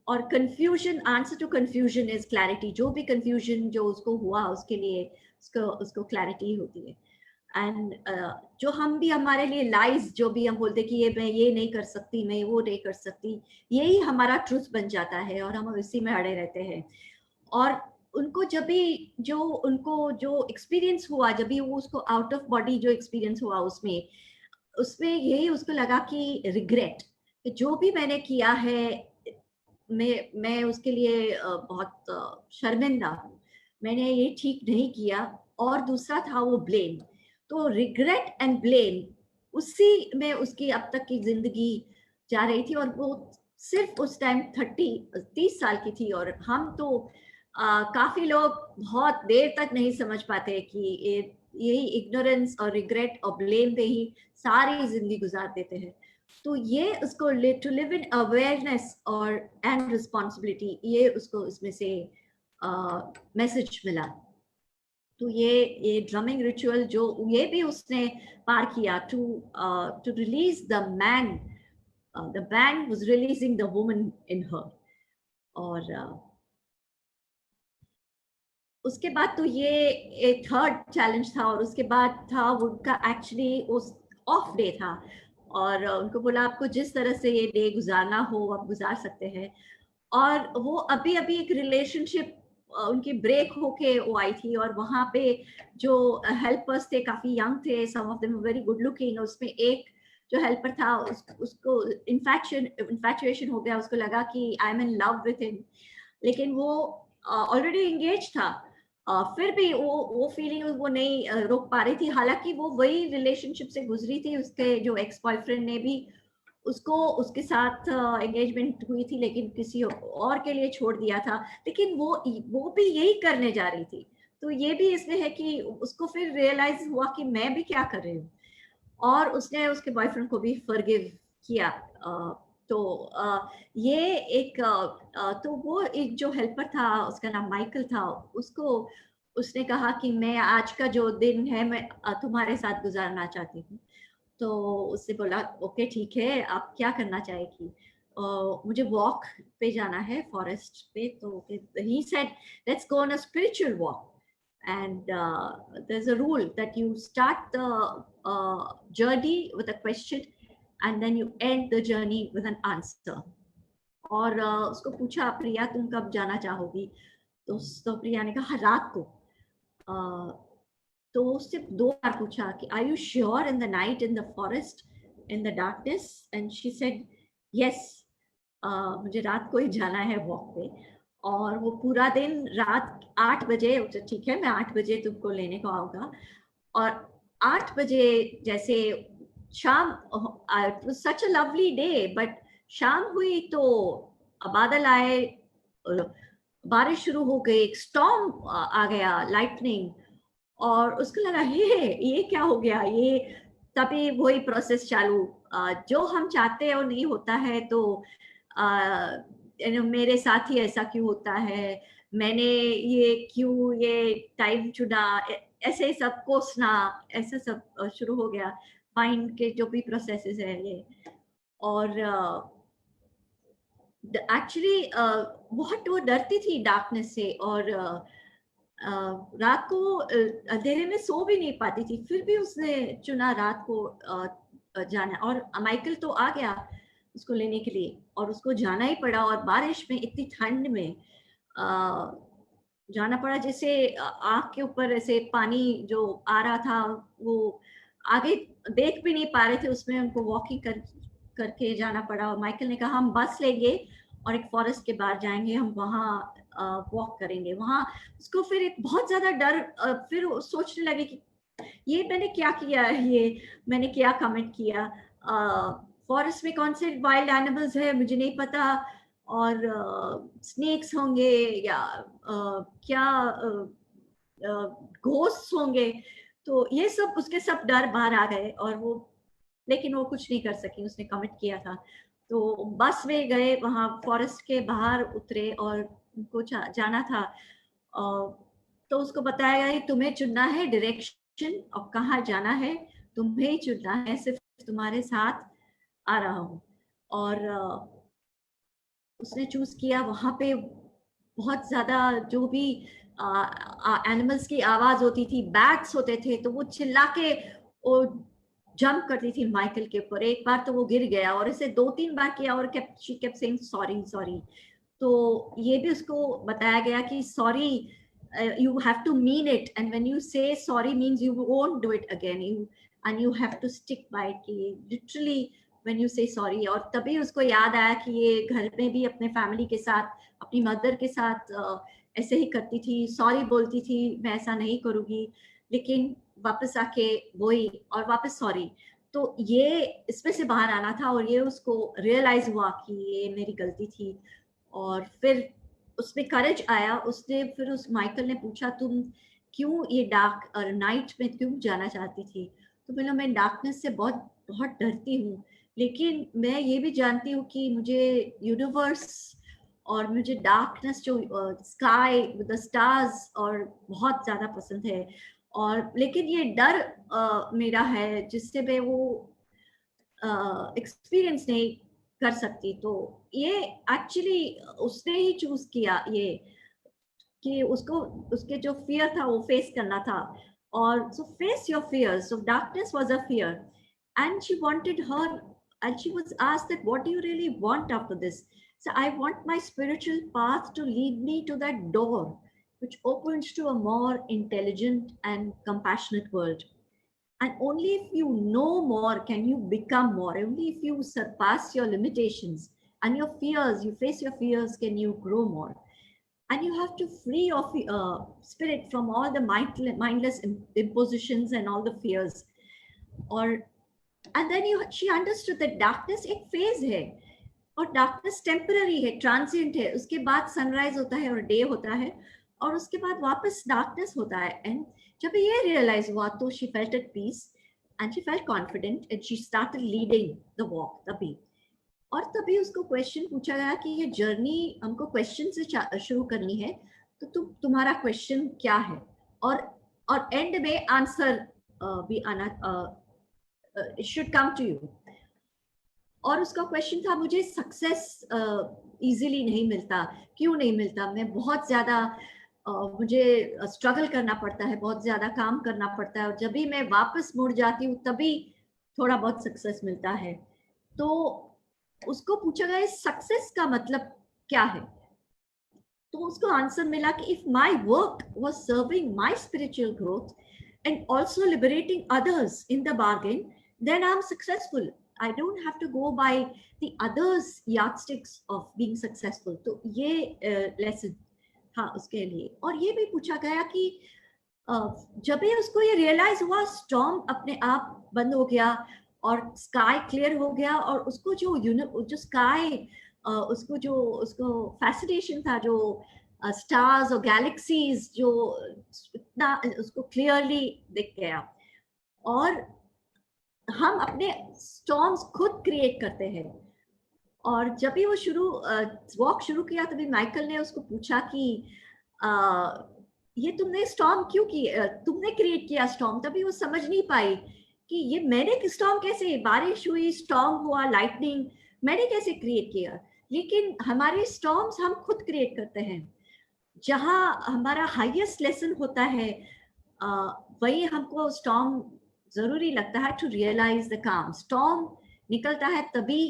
A: और confusion, answer to confusion is clarity. जो भी कंफ्यूजन जो उसको हुआ, उसके लिए उसको उसको क्लैरिटी होती है। एंड जो हम भी, हमारे लिए लाइज जो भी हम बोलते कि ये मैं ये नहीं कर सकती, मैं वो नहीं कर सकती, यही हमारा ट्रूथ बन जाता है, और हम इसी में अड़े रहते हैं। और उनको जब भी जो उनको जो एक्सपीरियंस हुआ, जब भी वो उसको आउट ऑफ बॉडी जो एक्सपीरियंस हुआ, उसमें उसमें यही उसको लगा कि रिग्रेट, कि जो भी मैंने किया है, मैं उसके लिए बहुत शर्मिंदा हूँ, मैंने ये ठीक नहीं किया। और दूसरा था वो ब्लेम। तो रिग्रेट एंड ब्लेम, उसी में उसकी अब तक की जिंदगी जा रही थी। और वो सिर्फ उस टाइम 30 साल की थी, और हम तो काफी लोग बहुत देर तक नहीं समझ पाते कि यही इग्नोरेंस और रिग्रेट और ब्लेम पे ही सारी जिंदगी गुजार देते हैं। तो ये उसको टू लिव इन अवेयरनेस और एंड रिस्पॉन्सिबिलिटी, ये उसको इसमें से मैसेज मिला। तो ये ड्रमिंग रिचुअल जो ये भी उसने पार किया, to release the man, the man was releasing the woman in her. और उसके बाद तो ये एक थर्ड चैलेंज था, और उसके बाद था उनका एक्चुअली उस ऑफ डे था। और उनको बोला आपको जिस तरह से ये डे गुजारना हो आप गुजार सकते हैं। और वो अभी अभी एक रिलेशनशिप उनकी ब्रेक होके वो आई थी, और वहां पे जो हेल्पर्स थे काफी यंग थे, some of them very good looking. उसमें एक जो हेल्पर था उसको इन्फैचुएशन हो गया, उसको लगा कि I am in love with him, लेकिन वो ऑलरेडी एंगेज था। फिर भी वो फीलिंग वो नहीं रोक पा रही थी, हालांकि वो वही रिलेशनशिप से गुजरी थी। उसके जो एक्स बॉयफ्रेंड ने भी उसको उसके साथ एंगेजमेंट हुई थी, लेकिन किसी और के लिए छोड़ दिया था, लेकिन वो भी यही करने जा रही थी। तो ये भी इसमें है कि उसको फिर रियलाइज हुआ कि मैं भी क्या कर रही हूँ, और उसने उसके बॉयफ्रेंड को भी फॉरगिव किया। तो ये एक तो वो एक जो हेल्पर था, उसका नाम माइकल था, उसको उसने कहा कि मैं आज का जो दिन है मैं तुम्हारे साथ गुजारना चाहती हूँ। तो उससे बोला ओके ठीक है, आप क्या करना चाहेगी? मुझे वॉक पे जाना है, फॉरेस्ट पे। तो he said let's go on a spiritual walk, and there's a rule that you start the journey with a question and then you end the journey with an answer. और उसको पूछा प्रिया तुम कब जाना चाहोगी? तो प्रिया ने कहा रात को। तो उससे 2 बार पूछा कि are you sure in the night in the forest in the darkness? And she said yes, मुझे रात को ही जाना है वॉक पे। और वो पूरा दिन रात 8 बजे, ठीक है मैं 8 बजे तुमको लेने को आऊंगा। और 8 बजे जैसे शाम, सच अ लवली डे, बट शाम हुई तो बादल आए, बारिश शुरू हो गई, एक स्टॉर्म आ गया, लाइटनिंग। और उसको लगा ये क्या हो गया ये। तभी वही प्रोसेस चालू, जो हम चाहते हैं वो नहीं होता है, तो मेरे साथ ही ऐसा क्यों होता है, मैंने ये क्यों ये टाइम चुना, ऐसे सब कोसना, ऐसा सब शुरू हो गया माइंड के जो भी प्रोसेसेस है ये। और एक्चुअली बहुत वो डरती थी डार्कनेस से, और रात को अंधेरे में सो भी नहीं पाती थी, फिर भी उसने चुना रात को जाना। और माइकल तो आ गया उसको लेने के लिए, और उसको जाना ही पड़ा। और बारिश में, इतनी ठंड में, जाना पड़ा, जैसे आँख के ऊपर ऐसे पानी जो आ रहा था, वो आगे देख भी नहीं पा रहे थे, उसमें उनको वॉकिंग करके जाना पड़ा। और माइकल ने कहा हम बस लेंगे और एक फॉरेस्ट के बाहर जाएंगे, हम वहाँ वॉक करेंगे। वहाँ उसको फिर एक बहुत ज्यादा डर, फिर वो सोचने लगे कि ये मैंने क्या किया है, ये मैंने क्या कमेंट किया, फॉरेस्ट में कौन से वाइल्ड एनिमल्स है मुझे नहीं पता, और स्नेक्स होंगे या क्या घोस्ट होंगे। तो ये सब उसके सब डर बाहर आ गए, और वो, लेकिन वो कुछ नहीं कर सकी, उसने कमिट किया था। तो बस में गए, वहाँ फॉरेस्ट के बाहर उतरे और उनको जाना था। तो उसको बताया गया तुम्हें चुनना है डायरेक्शन और कहाँ जाना है, तुम्हें ही चुनना है, सिर्फ तुम्हारे साथ आ रहा हूँ। और उसने चूज किया। वहां पे बहुत ज्यादा जो भी एनिमल्स की आवाज होती थी, बैट्स होते थे, तो वो चिल्ला के वो जंप करती थी माइकल के ऊपर। एक बार तो वो गिर गया, और इसे 2-3 बार किया, और she kept saying sorry sorry. तो ये भी उसको बताया गया कि sorry, you have to mean it, and when you say sorry means you won't do it again, and you have to stick by it, literally when you say sorry। और तभी उसको याद आया कि ये घर में भी अपने फैमिली के साथ, अपनी मदर के साथ ऐसे ही करती थी, सॉरी बोलती थी मैं ऐसा नहीं करूंगी, लेकिन वापस आके वही और वापस सॉरी। तो ये इसमें से बाहर आना था, और ये उसको रियलाइज हुआ कि ये मेरी गलती थी। और फिर उसमें करेज आया। उसने फिर उस माइकल ने पूछा तुम क्यों ये डार्क और नाइट में क्यों जाना चाहती थी? तो बोला मैं डार्कनेस से बहुत बहुत डरती हूँ, लेकिन मैं ये भी जानती हूँ कि मुझे यूनिवर्स और मुझे डार्कनेस जो स्काई विद द स्टार्स और बहुत ज्यादा पसंद है। और लेकिन ये डर मेरा है जिससे मैं वो एक्सपीरियंस नहीं कर सकती। तो ये एक्चुअली उसने ही चूज किया ये, कि उसको उसके जो फियर था वो फेस करना था। और सो face your fear, so darkness was a fear, and she wanted her, and she was asked that what do you really want after this? So I want my spiritual path to lead me to that door which opens to a more intelligent and compassionate world. And only if you know more can you become more. Only if you surpass your limitations and your fears, you face your fears, can you grow more. And you have to free your spirit from all the mindless impositions and all the fears. Or and then she understood that darkness एक phase है, और darkness temporary है, transient है। उसके बाद sunrise होता है और डे होता है, और उसके बाद वापस डार्कनेस होता है। एंड जब ये रियलाइज हुआ तो she felt at peace and she felt confident and she started leading the walk तभी। और तभी उसको क्वेश्चन पूछा गया कि ये जर्नी हमको क्वेश्चन से शुरू करनी है, तो तुम्हारा क्वेश्चन क्या है? और एंड में आंसर भी आना, it should come to you. और उसका क्वेश्चन था मुझे सक्सेस इजीली नहीं मिलता, क्यों नहीं मिलता? मैं बहुत ज्यादा मुझे स्ट्रगल करना पड़ता है, बहुत ज्यादा काम करना पड़ता है, और जब भी मैं वापस मुड़ जाती हूँ तभी थोड़ा बहुत सक्सेस मिलता है। तो उसको पूछा गया सक्सेस का मतलब क्या है? तो उसको आंसर मिला कि if my work was serving my spiritual growth and also liberating others in the bargain, then I'm successful. I don't have to go by the others yardsticks of being successful. तो ये lesson था उसके लिए। और ये भी पूछा गया कि जब भी उसको ये रियलाइज हुआ, स्टॉर्म अपने आप बंद हो गया और स्काई क्लियर हो गया, और उसको जो स्काई उसको फैसिनेशन था, जो स्टार्स और गैलेक्सीज जो इतना उसको क्लियरली दिख गया। और हम अपने स्टॉर्म्स खुद क्रिएट करते हैं। और जब भी वो वॉक शुरू किया, तभी माइकल ने उसको पूछा कि ये तुमने स्टॉर्म क्यों किया, तुमने क्रिएट किया स्टॉर्म? तभी वो समझ नहीं पाई कि ये मैंने स्टॉर्म कैसे, बारिश हुई, स्टॉर्म हुआ, लाइटनिंग, मैंने कैसे क्रिएट किया? लेकिन हमारे स्टॉर्म्स हम खुद क्रिएट करते हैं। जहाँ हमारा हाईएस्ट लेसन होता है, वही हमको स्टॉर्म जरूरी लगता है टू रियलाइज द काम। स्टॉर्म निकलता है तभी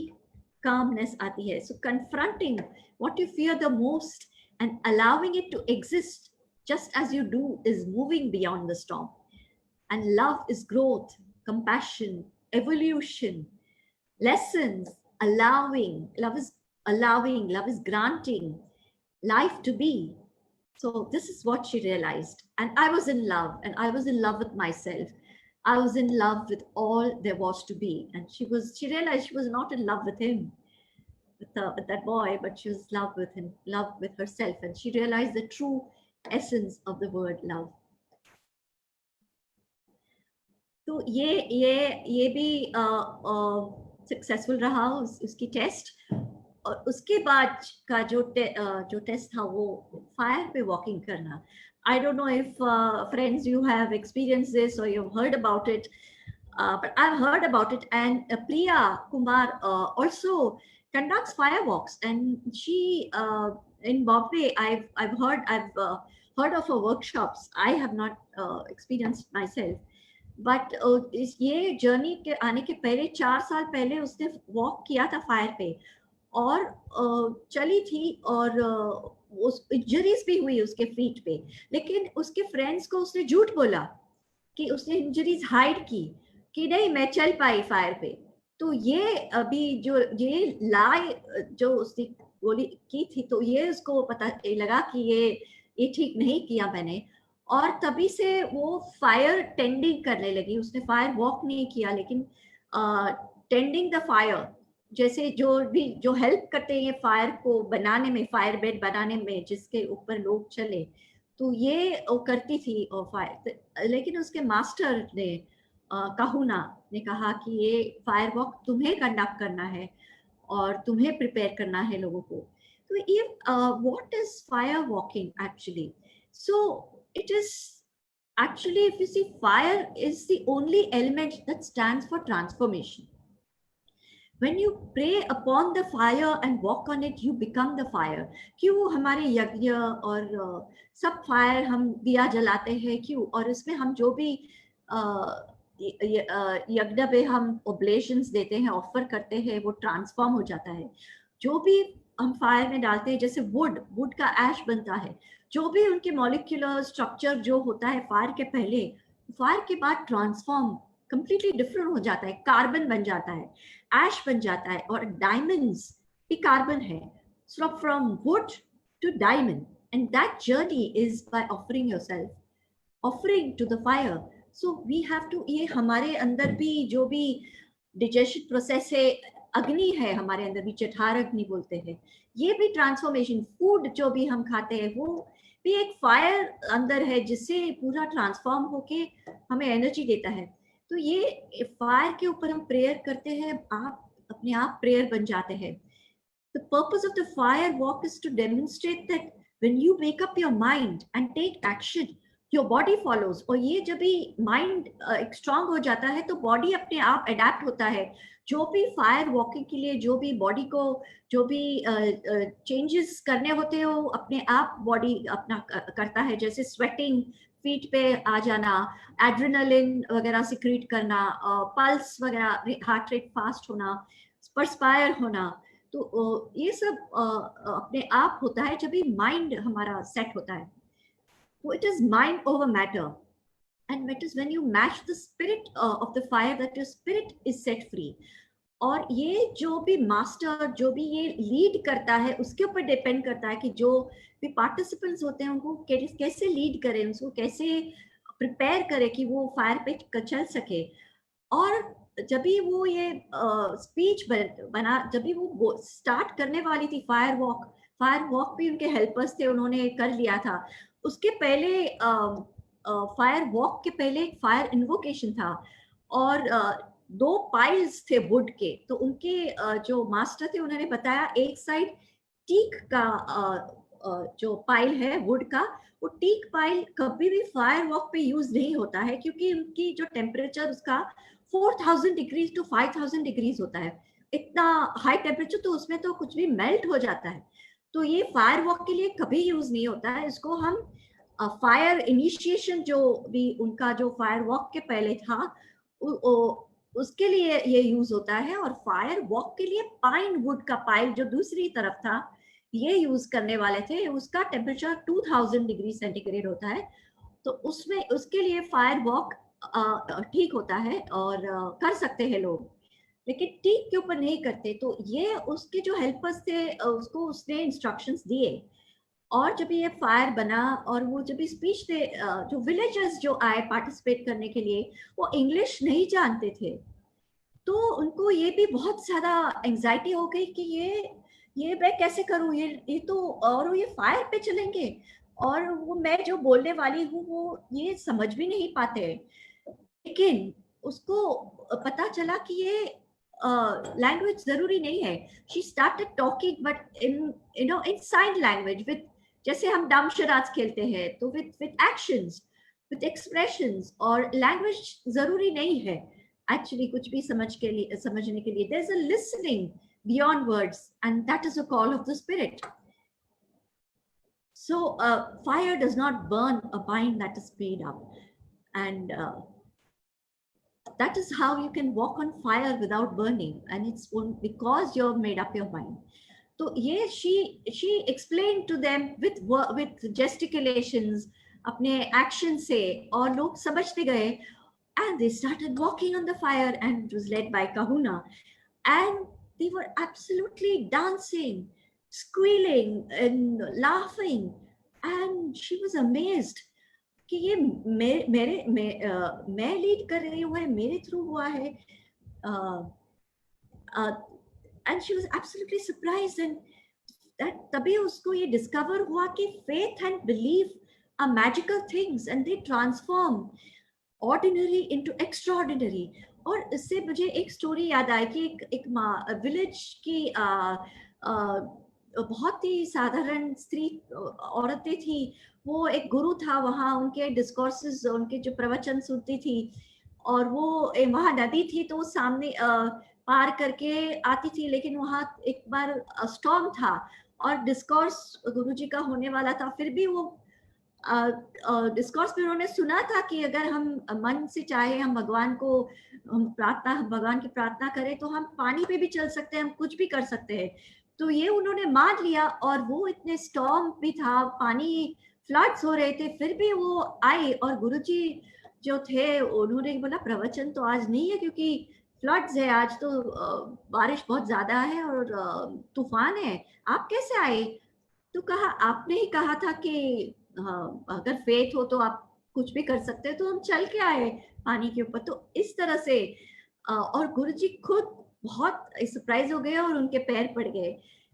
A: calmness आती है। So confronting what you fear the most and allowing it to exist just as you do, is moving beyond the storm. And love is growth, compassion, evolution, lessons, allowing. Love is granting life to be. So this is what she realized. And I was in love, and I was in love with myself. I was in love with all there was to be. And she realized she was not in love with him, with that boy, but she was in love with him, love with herself. And she realized the true essence of the word love. तो ये भी successful रहा उसकी test. और उसके बाद का जो टेस्ट था वो फायर पे वॉकिंग करना. I don't know if friends you have experienced this or you've heard about it, but I've heard about it. And Priya Kumar also conducts fire walks, and she in Bombay, I've heard of her workshops. I have not experienced myself, but ये journey के आने के पहले 4 साल पहले उसने walk किया था फायर पे, और चली थी, और इंजरीज भी हुई उसके फीट पे. लेकिन उसके फ्रेंड्स को उसने झूठ बोला कि उसने इंजरीज हाइड की, कि नहीं मैं चल पाई फायर पे. तो ये अभी जो ये लाई जो उसने गोली की थी, तो ये उसको पता लगा कि ये ठीक नहीं किया मैंने. और तभी से वो फायर टेंडिंग करने लगी. उसने फायर वॉक नहीं किया, लेकिन टेंडिंग द फायर, जैसे जो हेल्प करते हैं फायर को बनाने में, फायर बेड बनाने में, जिसके ऊपर लोग चले, तो ये वो करती थी. और फायर, लेकिन उसके मास्टर ने काहुना ने कहा कि ये फायर वॉक तुम्हें कंडक्ट करना है और तुम्हें प्रिपेयर करना है लोगों को. तो ये what is fire walking actually? So it is actually, if you see, fire is the only element that stands for transformation. When you pray upon the fire and walk on it, you become the fire. क्यों हमारे यज्ञ और सब fire हम दिया जलाते हैं, क्यों? और इसमें हम जो भी यज्ञ पे हम ओब्लेशंस देते हैं, ऑफर करते हैं, वो ट्रांसफॉर्म हो जाता है. जो भी हम फायर में डालते हैं, जैसे वुड का ऐश बनता है, जो भी उनके मॉलिक्यूलर स्ट्रक्चर जो होता है फायर के पहले, फायर के बाद ट्रांसफॉर्म कंप्लीटली डिफरेंट हो जाता है. कार्बन बन जाता है, ऐश बन जाता है, और डायमंड्स भी कार्बन है. So from wood to diamond, and that journey is by offering yourself, offering to the fire. So we have to, ये हमारे अंदर भी जो भी डिजेशन प्रोसेस है, अग्नि है हमारे अंदर भी, जठार अग्नि बोलते हैं. ये भी ट्रांसफॉर्मेशन, फूड जो भी हम खाते हैं वो भी एक फायर अंदर है, जिससे पूरा ट्रांसफॉर्म होके हमें एनर्जी देता है. तो ये फायर के ऊपर हम प्रेयर करते हैं, आप अपने आप प्रेयर बन जाते हैं. The purpose of the fire walk is to demonstrate that when you make up your mind and take action, your body follows. और ये जब भी माइंड स्ट्रांग हो जाता है, तो बॉडी अपने आप अडेप्ट होता है. जो भी फायर वॉकिंग के लिए जो भी बॉडी को जो भी चेंजेस करने होते हैं, वो अपने आप बॉडी अपना करता है. जैसे स्वेटिंग, फीट पे आ जाना, एड्रेनलिन वगैरह सिक्रीट करना, पल्स वगैरह, हार्ट रेट फास्ट होना, परस्पायर होना. तो ये सब अपने आप होता है जब भी माइंड हमारा सेट होता है. So it is mind over matter, and it is when you match the spirit of the fire that your spirit is set free. और ये जो भी मास्टर जो भी ये लीड करता है, उसके ऊपर डिपेंड करता है कि जो भी पार्टिसिपेंट्स होते हैं उनको कैसे लीड करें, उसको कैसे प्रिपेयर करें कि वो फायर पे चल सके. और जब भी वो ये स्पीच बना, जब भी वो स्टार्ट करने वाली थी फायर वॉक भी उनके हेल्पर्स थे, उन्होंने कर लिया था. उसके पहले फायर वॉक के पहले एक फायर इन्वोकेशन था, और 2 पाइल्स थे वुड के. तो उनके जो मास्टर थे उन्होंने बताया, एक साइड टीक का जो पाइल है वुड का, वो टीक पाइल कभी भी फायर वॉक पे यूज नहीं होता है, क्योंकि उनकी जो टेम्परेचर उसका 4000 डिग्रीज टू 5000 डिग्रीज होता है. इतना हाई टेम्परेचर, तो उसमें तो कुछ भी मेल्ट हो जाता है. तो ये फायर वॉक के लिए कभी यूज नहीं होता है. इसको हम फायर इनिशिएशन जो भी उनका जो फायर वॉक के पहले था, उसके लिए ये यूज होता है. और फायर वॉक के लिए पाइन वुड का पाइल जो दूसरी तरफ था, ये यूज करने वाले थे, उसका टेम्परेचर 2000 डिग्री सेंटीग्रेड होता है, तो उसमें उसके लिए फायर वॉक ठीक होता है और कर सकते हैं लोग, लेकिन टीक के ऊपर नहीं करते। तो ये उसके जो हेल्पर्स थे उसको उसने इंस्ट्रक्शंस दिए, और जब ये फायर बना और वो जब स्पीच थे, जो विलेजर्स जो आए पार्टिसिपेट करने के लिए, वो इंग्लिश नहीं जानते थे, तो उनको ये भी बहुत ज्यादा एंजाइटी हो गई कि ये मैं कैसे करूं, ये तो, और ये फायर पे चलेंगे, और वो मैं जो बोलने वाली हूँ वो ये समझ भी नहीं पाते। लेकिन उसको पता चला कि ये लैंग्वेज जरूरी नहीं है। She started talking but in in sign language, with, जैसे हम डम शराज खेलते हैं तो विद एक्शंस, विद एक्सप्रेशंस, और लैंग्वेज जरूरी नहीं है एक्चुअली कुछ भी समझने के लिए। There is a listening beyond words, and that is a call of the spirit. So fire does not burn a pine that is made up, and that is how you can walk on fire without burning, and it's because you've made up your mind. So yes, she explained to them with gesticulations, अपने action से, और लोग समझते गए, and they started walking on the fire, and it was led by Kahuna, and they were absolutely dancing, squealing and laughing, and she was amazed कि ये मैं lead कर रही हूँ, मेरे थ्रू हुआ है, and she was absolutely surprised, and that तभी उसको ये डिस्कवर हुआ कि faith and belief are magical things, and they transform ordinary into extraordinary. और इससे मुझे एक स्टोरी याद आई कि एक विलेज की बहुत ही साधारण स्त्री औरतें थी, वो एक गुरु था वहाँ, उनके डिस्कोर्सेस, उनके जो प्रवचन सुनती थी, और वो वहाँ नदी थी तो सामने पार करके आती थी, लेकिन वहाँ एक बार स्टॉर्म था और डिस्कोर्स गुरुजी का होने वाला था, फिर भी वो डिस्कोर्स में उन्होंने सुना था कि अगर हम मन से चाहे, हम भगवान को, भगवान की प्रार्थना करें तो हम पानी पे भी चल सकते हैं, हम कुछ भी कर सकते हैं. तो ये उन्होंने मान लिया, और वो इतने स्टॉर्म भी था, पानी फ्लड्स हो रहे थे, फिर भी वो आए, और गुरुजी जो थे उन्होंने बोला प्रवचन तो आज नहीं है क्योंकि फ्लड्स है आज, तो बारिश बहुत ज्यादा है और तूफान है, आप कैसे आए? तो कहा आपने ही कहा था कि हाँ, अगर फेथ हो तो आप कुछ भी कर सकते हैं, तो हम चल के आए पानी के ऊपर. तो इस तरह से और गुरुजी खुद बहुत सरप्राइज हो गए और उनके पैर पड़ गए.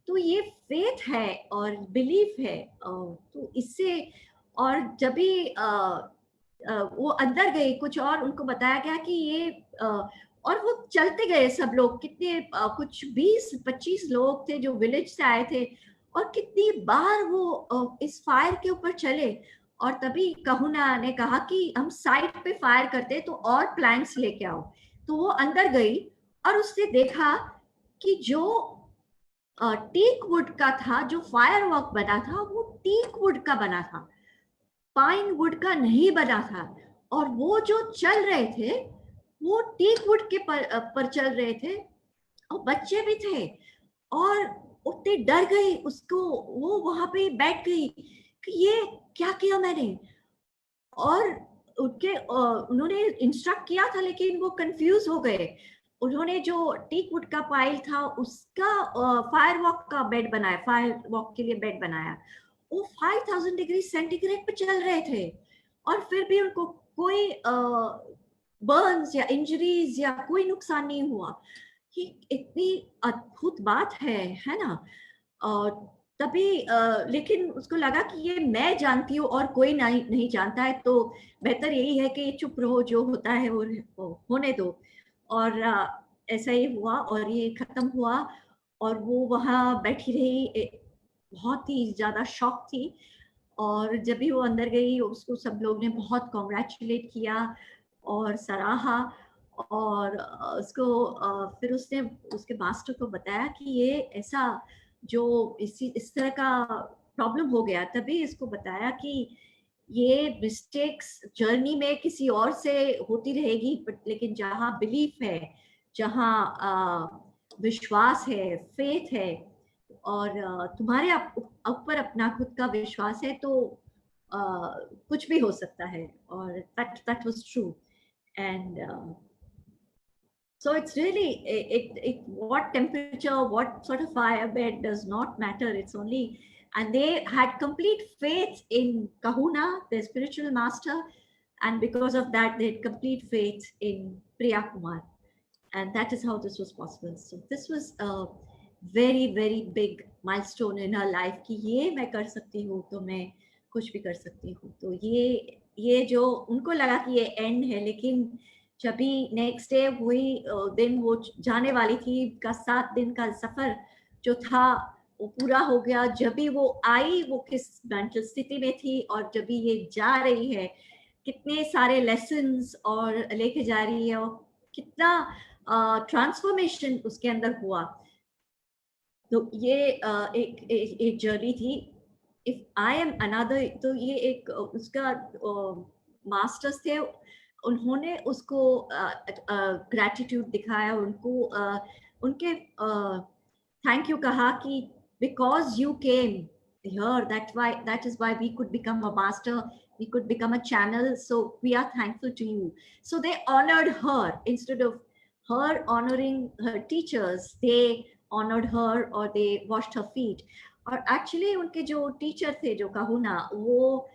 A: तो ये फेथ है और बिलीफ है. तो इससे, और जब भी वो अंदर गए, कुछ और उनको बताया गया कि ये और वो चलते गए सब लोग, कितने कुछ 20-25 लोग थे जो विलेज से आए थे, और कितनी बार वो इस फायर के ऊपर चले. और तभी कहुना ने कहा कि हम साइड पे फायर करते तो और प्लैंक्स लेके आओ. तो वो अंदर गई और उसने देखा कि जो टीक वुड का था, जो फायर वर्क बना था वो टीक वुड का बना था, पाइन वुड का नहीं बना था. और वो जो चल रहे थे वो टीक वुड के पर चल रहे थे, और बच्चे भी थे, और उतने डर गई उसको, वो वहां पे बैठ गई कि ये क्या किया मैंने. और उन्होंने इंस्ट्रक्ट किया था लेकिन वो कंफ्यूज हो गए. उन्होंने जो टीक वुड का पाइल था उसका फायर वॉक का बेड बनाया, फायर वॉक के लिए बेड बनाया. वो 5000 डिग्री सेंटीग्रेड पे चल रहे थे, और फिर भी उनको कोई बर्न्स या इंजरीज या कोई नुकसान नहीं हुआ. ये इतनी अद्भुत बात है ना. और तभी लेकिन उसको लगा कि ये मैं जानती हूँ और कोई नहीं जानता है, तो बेहतर यही है कि चुप रहो, जो होता है वो होने दो. और ऐसा ही हुआ और ये खत्म हुआ, और वो वहाँ बैठी रही, बहुत ही ज्यादा शॉक थी. और जब भी वो अंदर गई उसको सब लोग ने बहुत कॉन्ग्रेचुलेट किया और सराहा. और उसको फिर उसने उसके मास्टर को बताया कि ये ऐसा जो इस तरह का प्रॉब्लम हो गया, तभी इसको बताया कि ये मिस्टेक्स जर्नी में किसी और से होती रहेगी, बट लेकिन जहाँ बिलीफ है, जहाँ विश्वास है, फेथ है, और तुम्हारे ऊपर अपना खुद का विश्वास है तो कुछ भी हो सकता है, और that was true. And so it's really it what temperature, what sort of fire bed does not matter. It's only, and they had complete faith in Kahuna, their spiritual master, and because of that they had complete faith in Priya Kumar, and that is how this was possible. So this was a very very big milestone in her life कि ये मैं कर सकती हूँ तो मैं कुछ भी कर सकती हूँ. तो ये जो उनको लगा कि ये एंड है, लेकिन जब भी नेक्स्ट डे हुई दिन वो जाने वाली थी का 7 दिन का सफर जो था वो पूरा हो गया. जब भी वो आई वो किस मेंटल स्थिति में थी, और जब भी ये जा रही है कितने सारे लेसन्स और लेके जा रही है, और कितना ट्रांसफॉर्मेशन उसके अंदर हुआ. तो ये एक जर्नी थी. इफ आई एम अनदर, तो ये एक उसका मास्टर्स थे, उन्होंने उसको ग्रैटिट्यूड दिखाया, उनको उनके थैंक यू कहा कि because you came here, that is why we could become a master, we could become a channel, so we are thankful to you. So they honored her instead of her honoring her teachers, they honored her or they washed her feet. और actually उनके जो teacher थे जो कहूना, वो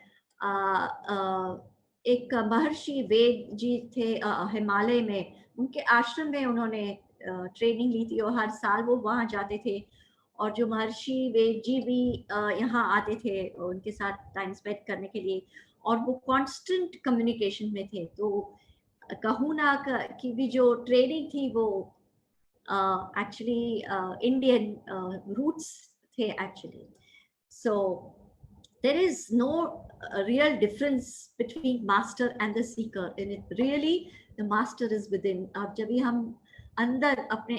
A: एक महर्षि वेद जी थे हिमालय में, उनके आश्रम में उन्होंने ट्रेनिंग ली थी, और हर साल वो वहाँ जाते थे. और जो महर्षि वेद जी भी यहाँ आते थे उनके साथ टाइम स्पेंड करने के लिए, और वो कांस्टेंट कम्युनिकेशन में थे. तो कहूना की भी जो ट्रेनिंग थी वो एक्चुअली इंडियन रूट्स थे actually. So there is no real difference between master and the seeker, and it really the master is within. अब जब भी हम अंदर अपने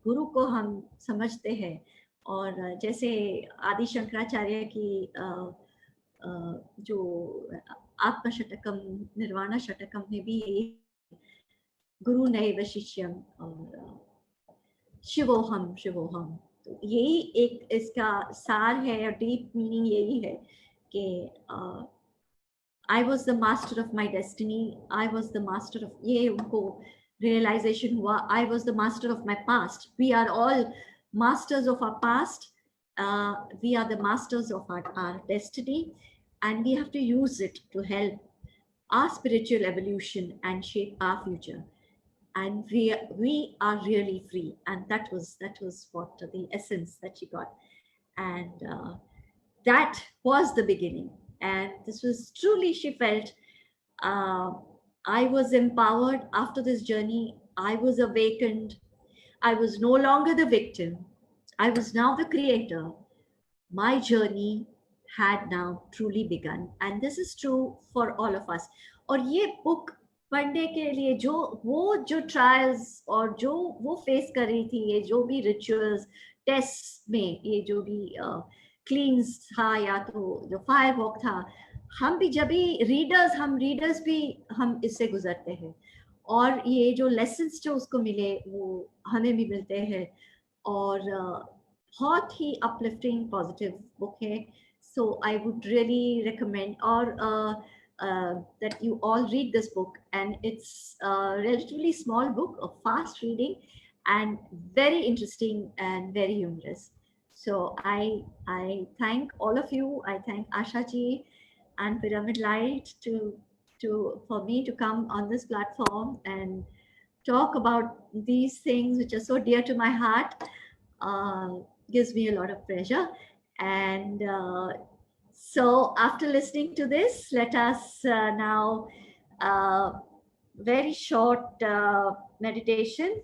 A: गुरु को हम समझते हैं, और जैसे आदि शंकराचार्य की जो आत्म शतकम निर्वाणा शतकम में भी गुरु नैव शिष्यम और शिवोहम शिवोहम, तो यही एक इसका सार है और डीप मीनिंग यही है कि I was the master of my destiny, I was the master of, ये उनको realization हुआ, I was the master of my past. We are all masters of our past, we are the masters of our destiny, and we have to use it to help our spiritual evolution and shape our future. And we are really free, and that was what the essence that she got. And that was the beginning, and this was truly, she felt, I was empowered after this journey. I was awakened. I was no longer the victim. I was now the creator. My journey had now truly begun, and this is true for all of us. और ये book पढ़ने के लिए जो trials और जो वो face कर रही थी, ये जो भी रिचुअल्स टेस्ट में, ये जो भी क्लींस था या तो जो फायर वॉक था, हम भी जब भी रीडर्स भी हम इससे गुजरते हैं, और ये जो लेसन्स जो उसको मिले वो हमें भी मिलते हैं, और बहुत ही अपलिफ्टिंग पॉजिटिव बुक है. सो आई वुड रियली रिकमेंड और that you all read this book, and it's a relatively small book of fast reading and very interesting and very humorous. So I thank all of you. I thank Asha ji and Pyramid Light for me to come on this platform and talk about these things which are so dear to my heart. Gives me a lot of pleasure. And so after listening to this, let us now very short meditation.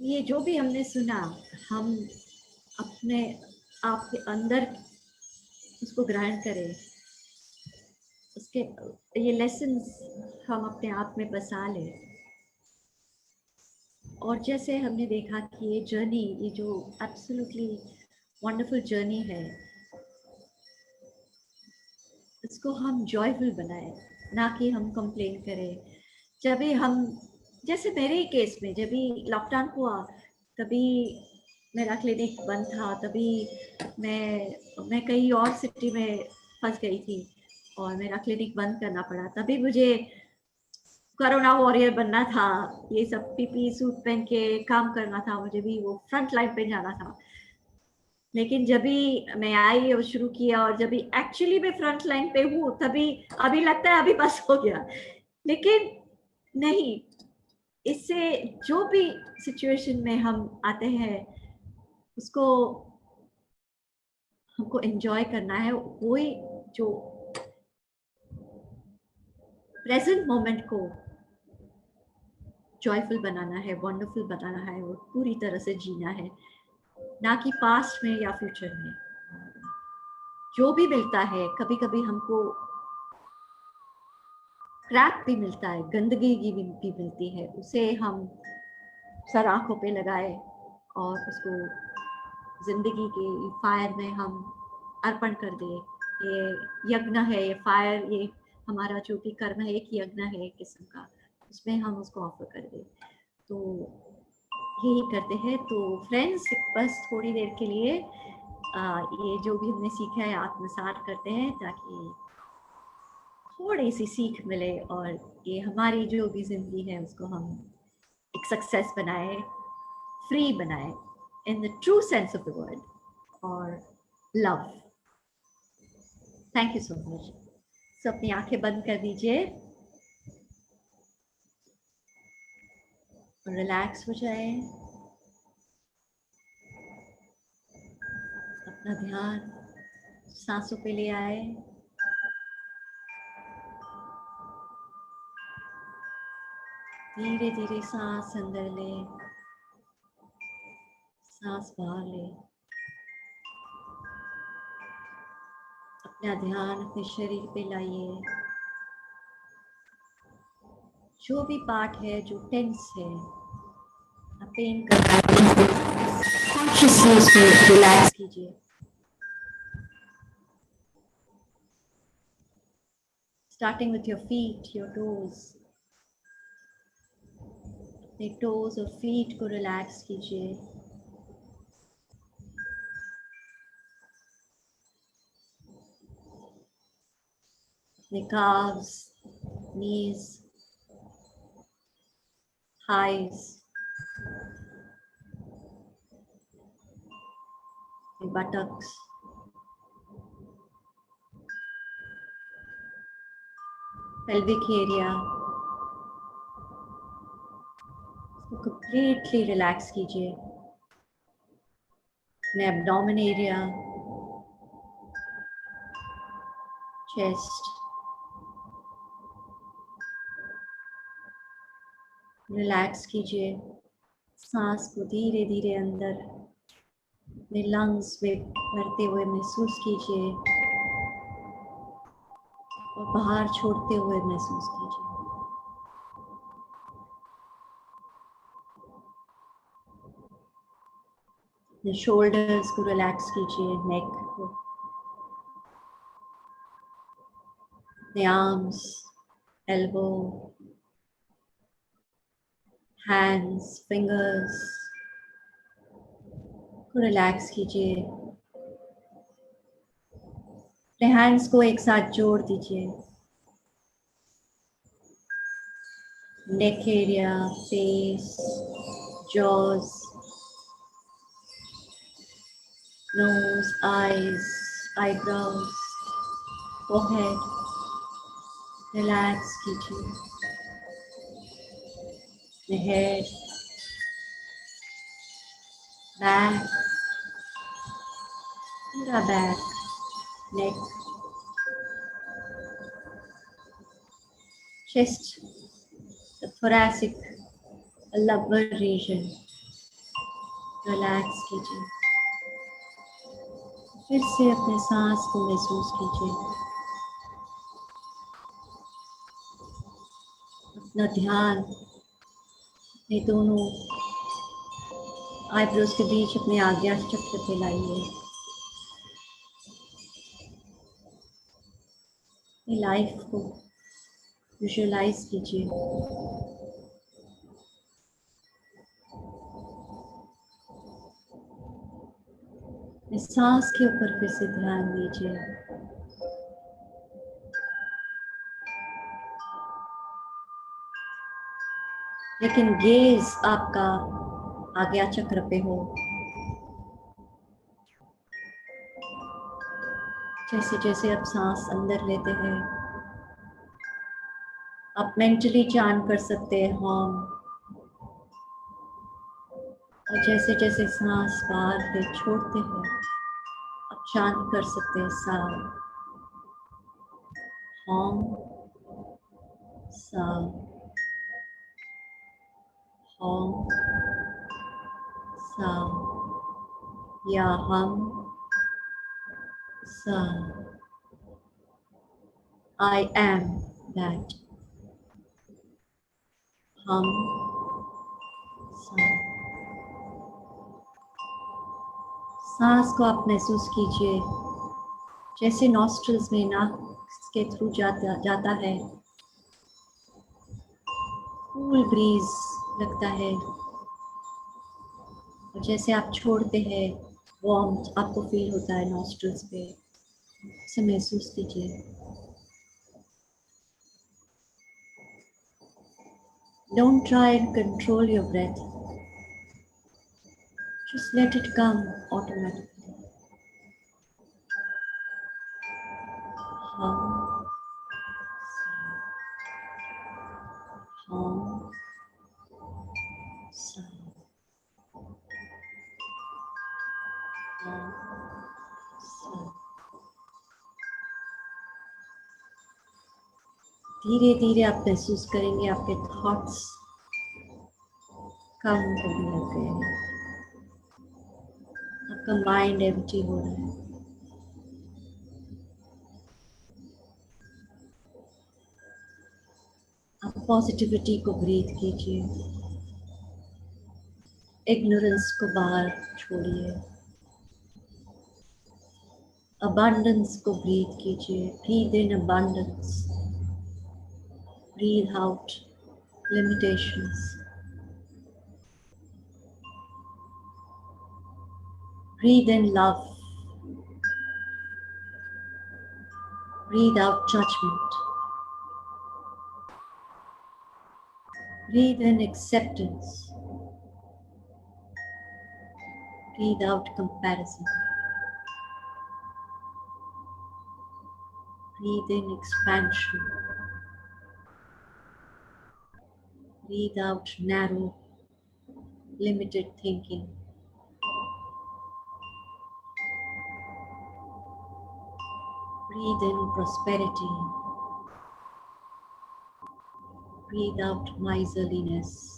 A: ये जो भी हमने सुना, हम अपने आप के अंदर उसको ग्रहण करें, उसके ये लेसन्स हम अपने आप में बसा लें. और जैसे हमने देखा कि ये जर्नी, ये जो एब्सोल्युटली वंडरफुल जर्नी है, इसको हम जॉयफुल बनाए, ना कि हम कंप्लेन करें। जब भी हम, जैसे मेरे ही केस में जब भी लॉकडाउन हुआ, तभी मेरा क्लिनिक बंद था, तभी मैं कहीं और सिटी में फंस गई थी और मेरा क्लिनिक बंद करना पड़ा। तभी मुझे कोरोना वॉरियर बनना था, ये सब पीपी सूट पहन के काम करना था, मुझे भी वो फ्रंट लाइन पे जाना था। लेकिन जब भी मैं आई और शुरू किया, और जब भी एक्चुअली मैं फ्रंट लाइन पे हूँ, तभी अभी लगता है अभी बस हो गया। लेकिन नहीं, इससे जो भी सिचुएशन में हम आते हैं, उसको हमको एंजॉय करना है। वही जो प्रेजेंट मोमेंट को जॉयफुल बनाना है, वंडरफुल बनाना है, वो पूरी तरह से जीना है, ना कि पास्ट में या फ्यूचर में। जो भी मिलता है, कभी कभी हमको क्रैक भी मिलता है, गंदगी भी मिलती है, उसे हम सर आंखों पे लगाए और उसको जिंदगी के फायर में हम अर्पण कर दे। ये यज्ञ है, ये फायर, ये हमारा जो भी कर्म है, एक यज्ञ है एक किस्म का, उसमें हम उसको ऑफर कर दे। तो यही करते हैं। तो फ्रेंड्स, बस थोड़ी देर के लिए ये जो भी हमने सीखा है आत्मसात करते हैं, ताकि थोड़ी सी सीख मिले और ये हमारी जो भी जिंदगी है उसको हम एक सक्सेस बनाए, फ्री बनाए, in the true sense of the word, और love. Thank you so much. तो अपनी आंखें बंद कर दीजिए और रिलैक्स हो जाए। अपना ध्यान सांसों पे ले आए। धीरे धीरे सांस अंदर ले, सांस बाहर ले। अपना ध्यान अपने शरीर पे लाइए। जो भी पार्ट है जो टेंस है, पेन कर रहा है, कॉन्शियसली उसको रिलैक्स कीजिए। Starting with your feet, your toes. अपने toes और feet को रिलैक्स कीजिए। अपने calves, knees, thighs, अपने buttocks, pelvic area, इसको completely रिलैक्स कीजिए। अपने abdomen area, chest, रिलैक्स कीजिए। सांस को धीरे धीरे अंदर अपने लंग्स में भरते हुए महसूस कीजिए और बाहर छोड़ते हुए महसूस कीजिए। अपने शोल्डर्स को रिलैक्स कीजिए, नेक को, अपने आर्म्स, एल्बो, हैंड्स, फिंगर्स को रिलैक्स कीजिए। अपने हैंड्स को एक साथ जोड़ दीजिए। Neck area, face, jaws, nose, eyes, eyebrows, forehead relax कीजिए। अपने हेड, बैक, पूरा back, neck, chest, the thoracic, lower region relax कीजिए। फिर से अपने सांस को महसूस कीजिए। अपना ध्यान अपने दोनों आईब्रोज के बीच अपने आज्ञा चक्र पे लाइए। लाइफ को विजुअलाइज कीजिए। सांस के ऊपर फिर से ध्यान दीजिए। लेकिन गेज आपका आज्ञा चक्र पे हो। जैसे जैसे आप सांस अंदर लेते हैं, आप मेंटली चांट कर सकते हैं हम, और जैसे जैसे सांस बाहर से छोड़ते हैं, आप चांट कर सकते हैं सा, हम, सा, हम, सा, या हम, सा, I am that, हम, सा। सांस को आप महसूस कीजिए, जैसे नॉस्ट्रल्स में नाक के थ्रू जाता है, कूल ब्रीज लगता है, और जैसे आप छोड़ते हैं वार्मथ आपको फील होता है नॉस्ट्रल्स पे, इसे महसूस कीजिए। Don't try and control your breath. Just let it come automatically. Hum, hum, sa, hum, sa। धीरे धीरे आप महसूस करेंगे आपके थॉट्स कम होने लग गए हैं, आपका माइंड एम्प्टी हो रहा है। आप पॉजिटिविटी को ब्रीथ कीजिए, इग्नोरेंस को बाहर छोड़िए, अबंडेंस को ब्रीथ कीजिए। Breathe in abundance, breathe out limitations. Breathe in love. Breathe out judgment. Breathe in acceptance. Breathe out comparison. Breathe in expansion. Breathe out narrow, limited thinking. Breathe in prosperity. Breathe out miserliness.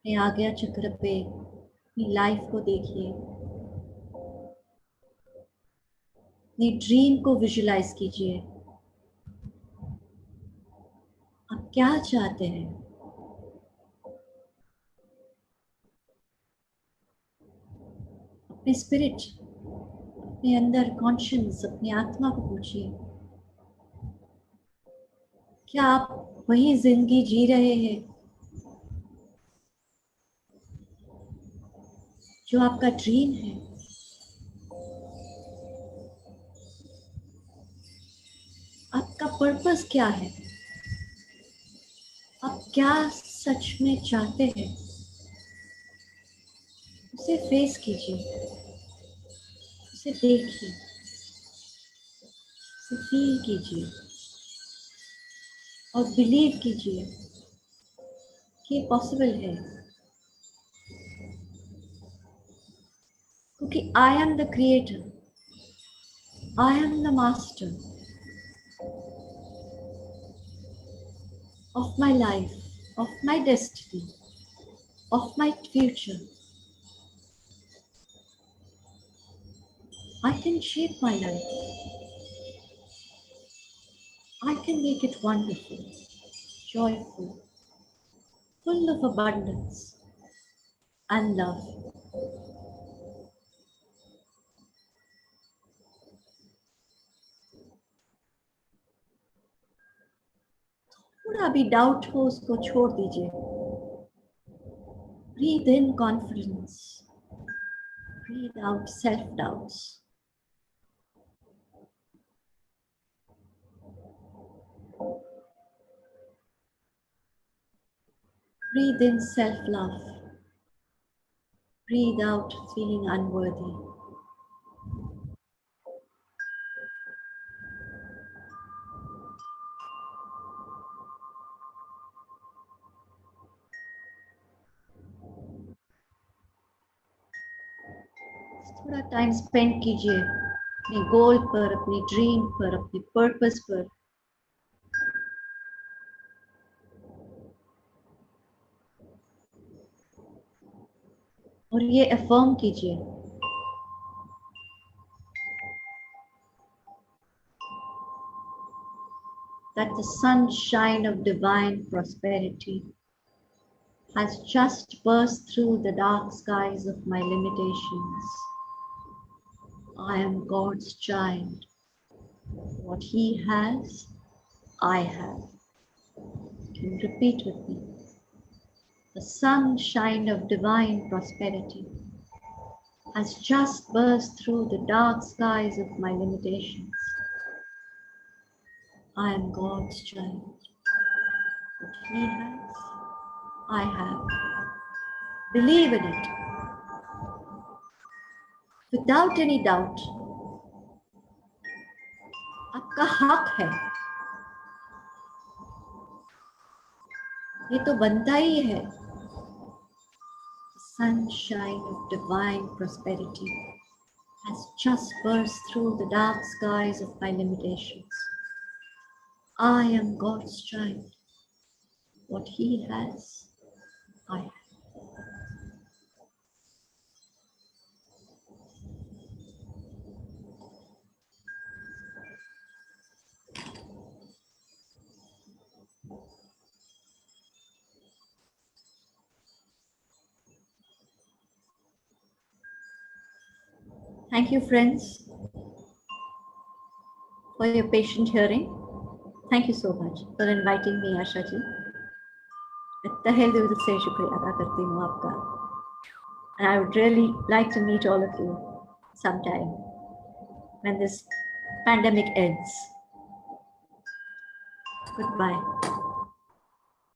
A: अपने आज्ञा चक्र पे अपनी life को देखिए, अपनी dream को visualise कीजिए। आप क्या चाहते हैं? अपने स्पिरिट, अपने अंदर कॉन्शियस, अपनी आत्मा को पूछिए, क्या आप वही जिंदगी जी रहे हैं जो आपका ड्रीम है? आपका पर्पस क्या है? आप क्या सच में चाहते हैं? उसे फेस कीजिए, उसे देखिए, उसे फील कीजिए और बिलीव कीजिए कि ये पॉसिबल है, क्योंकि I am the creator, I am the master of my life. of my destiny, of my future. I can shape my life. I can make it wonderful, joyful, full of abundance and love. थोड़ा भी doubt हो उसको छोड़ दीजिए. Breathe in confidence. Breathe out self-doubts. Breathe in self-love. Breathe out feeling unworthy. थोड़ा time spend कीजिए अपने गोल पर, अपनी ड्रीम पर, अपने पर्पस पर. और ये अफर्म कीजिए that the sunshine of divine prosperity has just burst through the dark skies of my limitations. I am God's child. What He has, I have. Can you repeat with me? The sunshine of divine prosperity has just burst through the dark skies of my limitations. I am God's child. What He has, I have. Believe in it. Without any doubt. आपका हक है. ये तो बनता ही है. The sunshine of divine prosperity has just burst through the dark skies of my limitations. I am God's child. What He has, I have. Thank you, friends, for your patient hearing. Thank you so much for inviting me, Asha ji. तहे दिल से शुक्रिया अदा करती हूँ आपका. And I would really like to meet all of you sometime when this pandemic ends. Goodbye.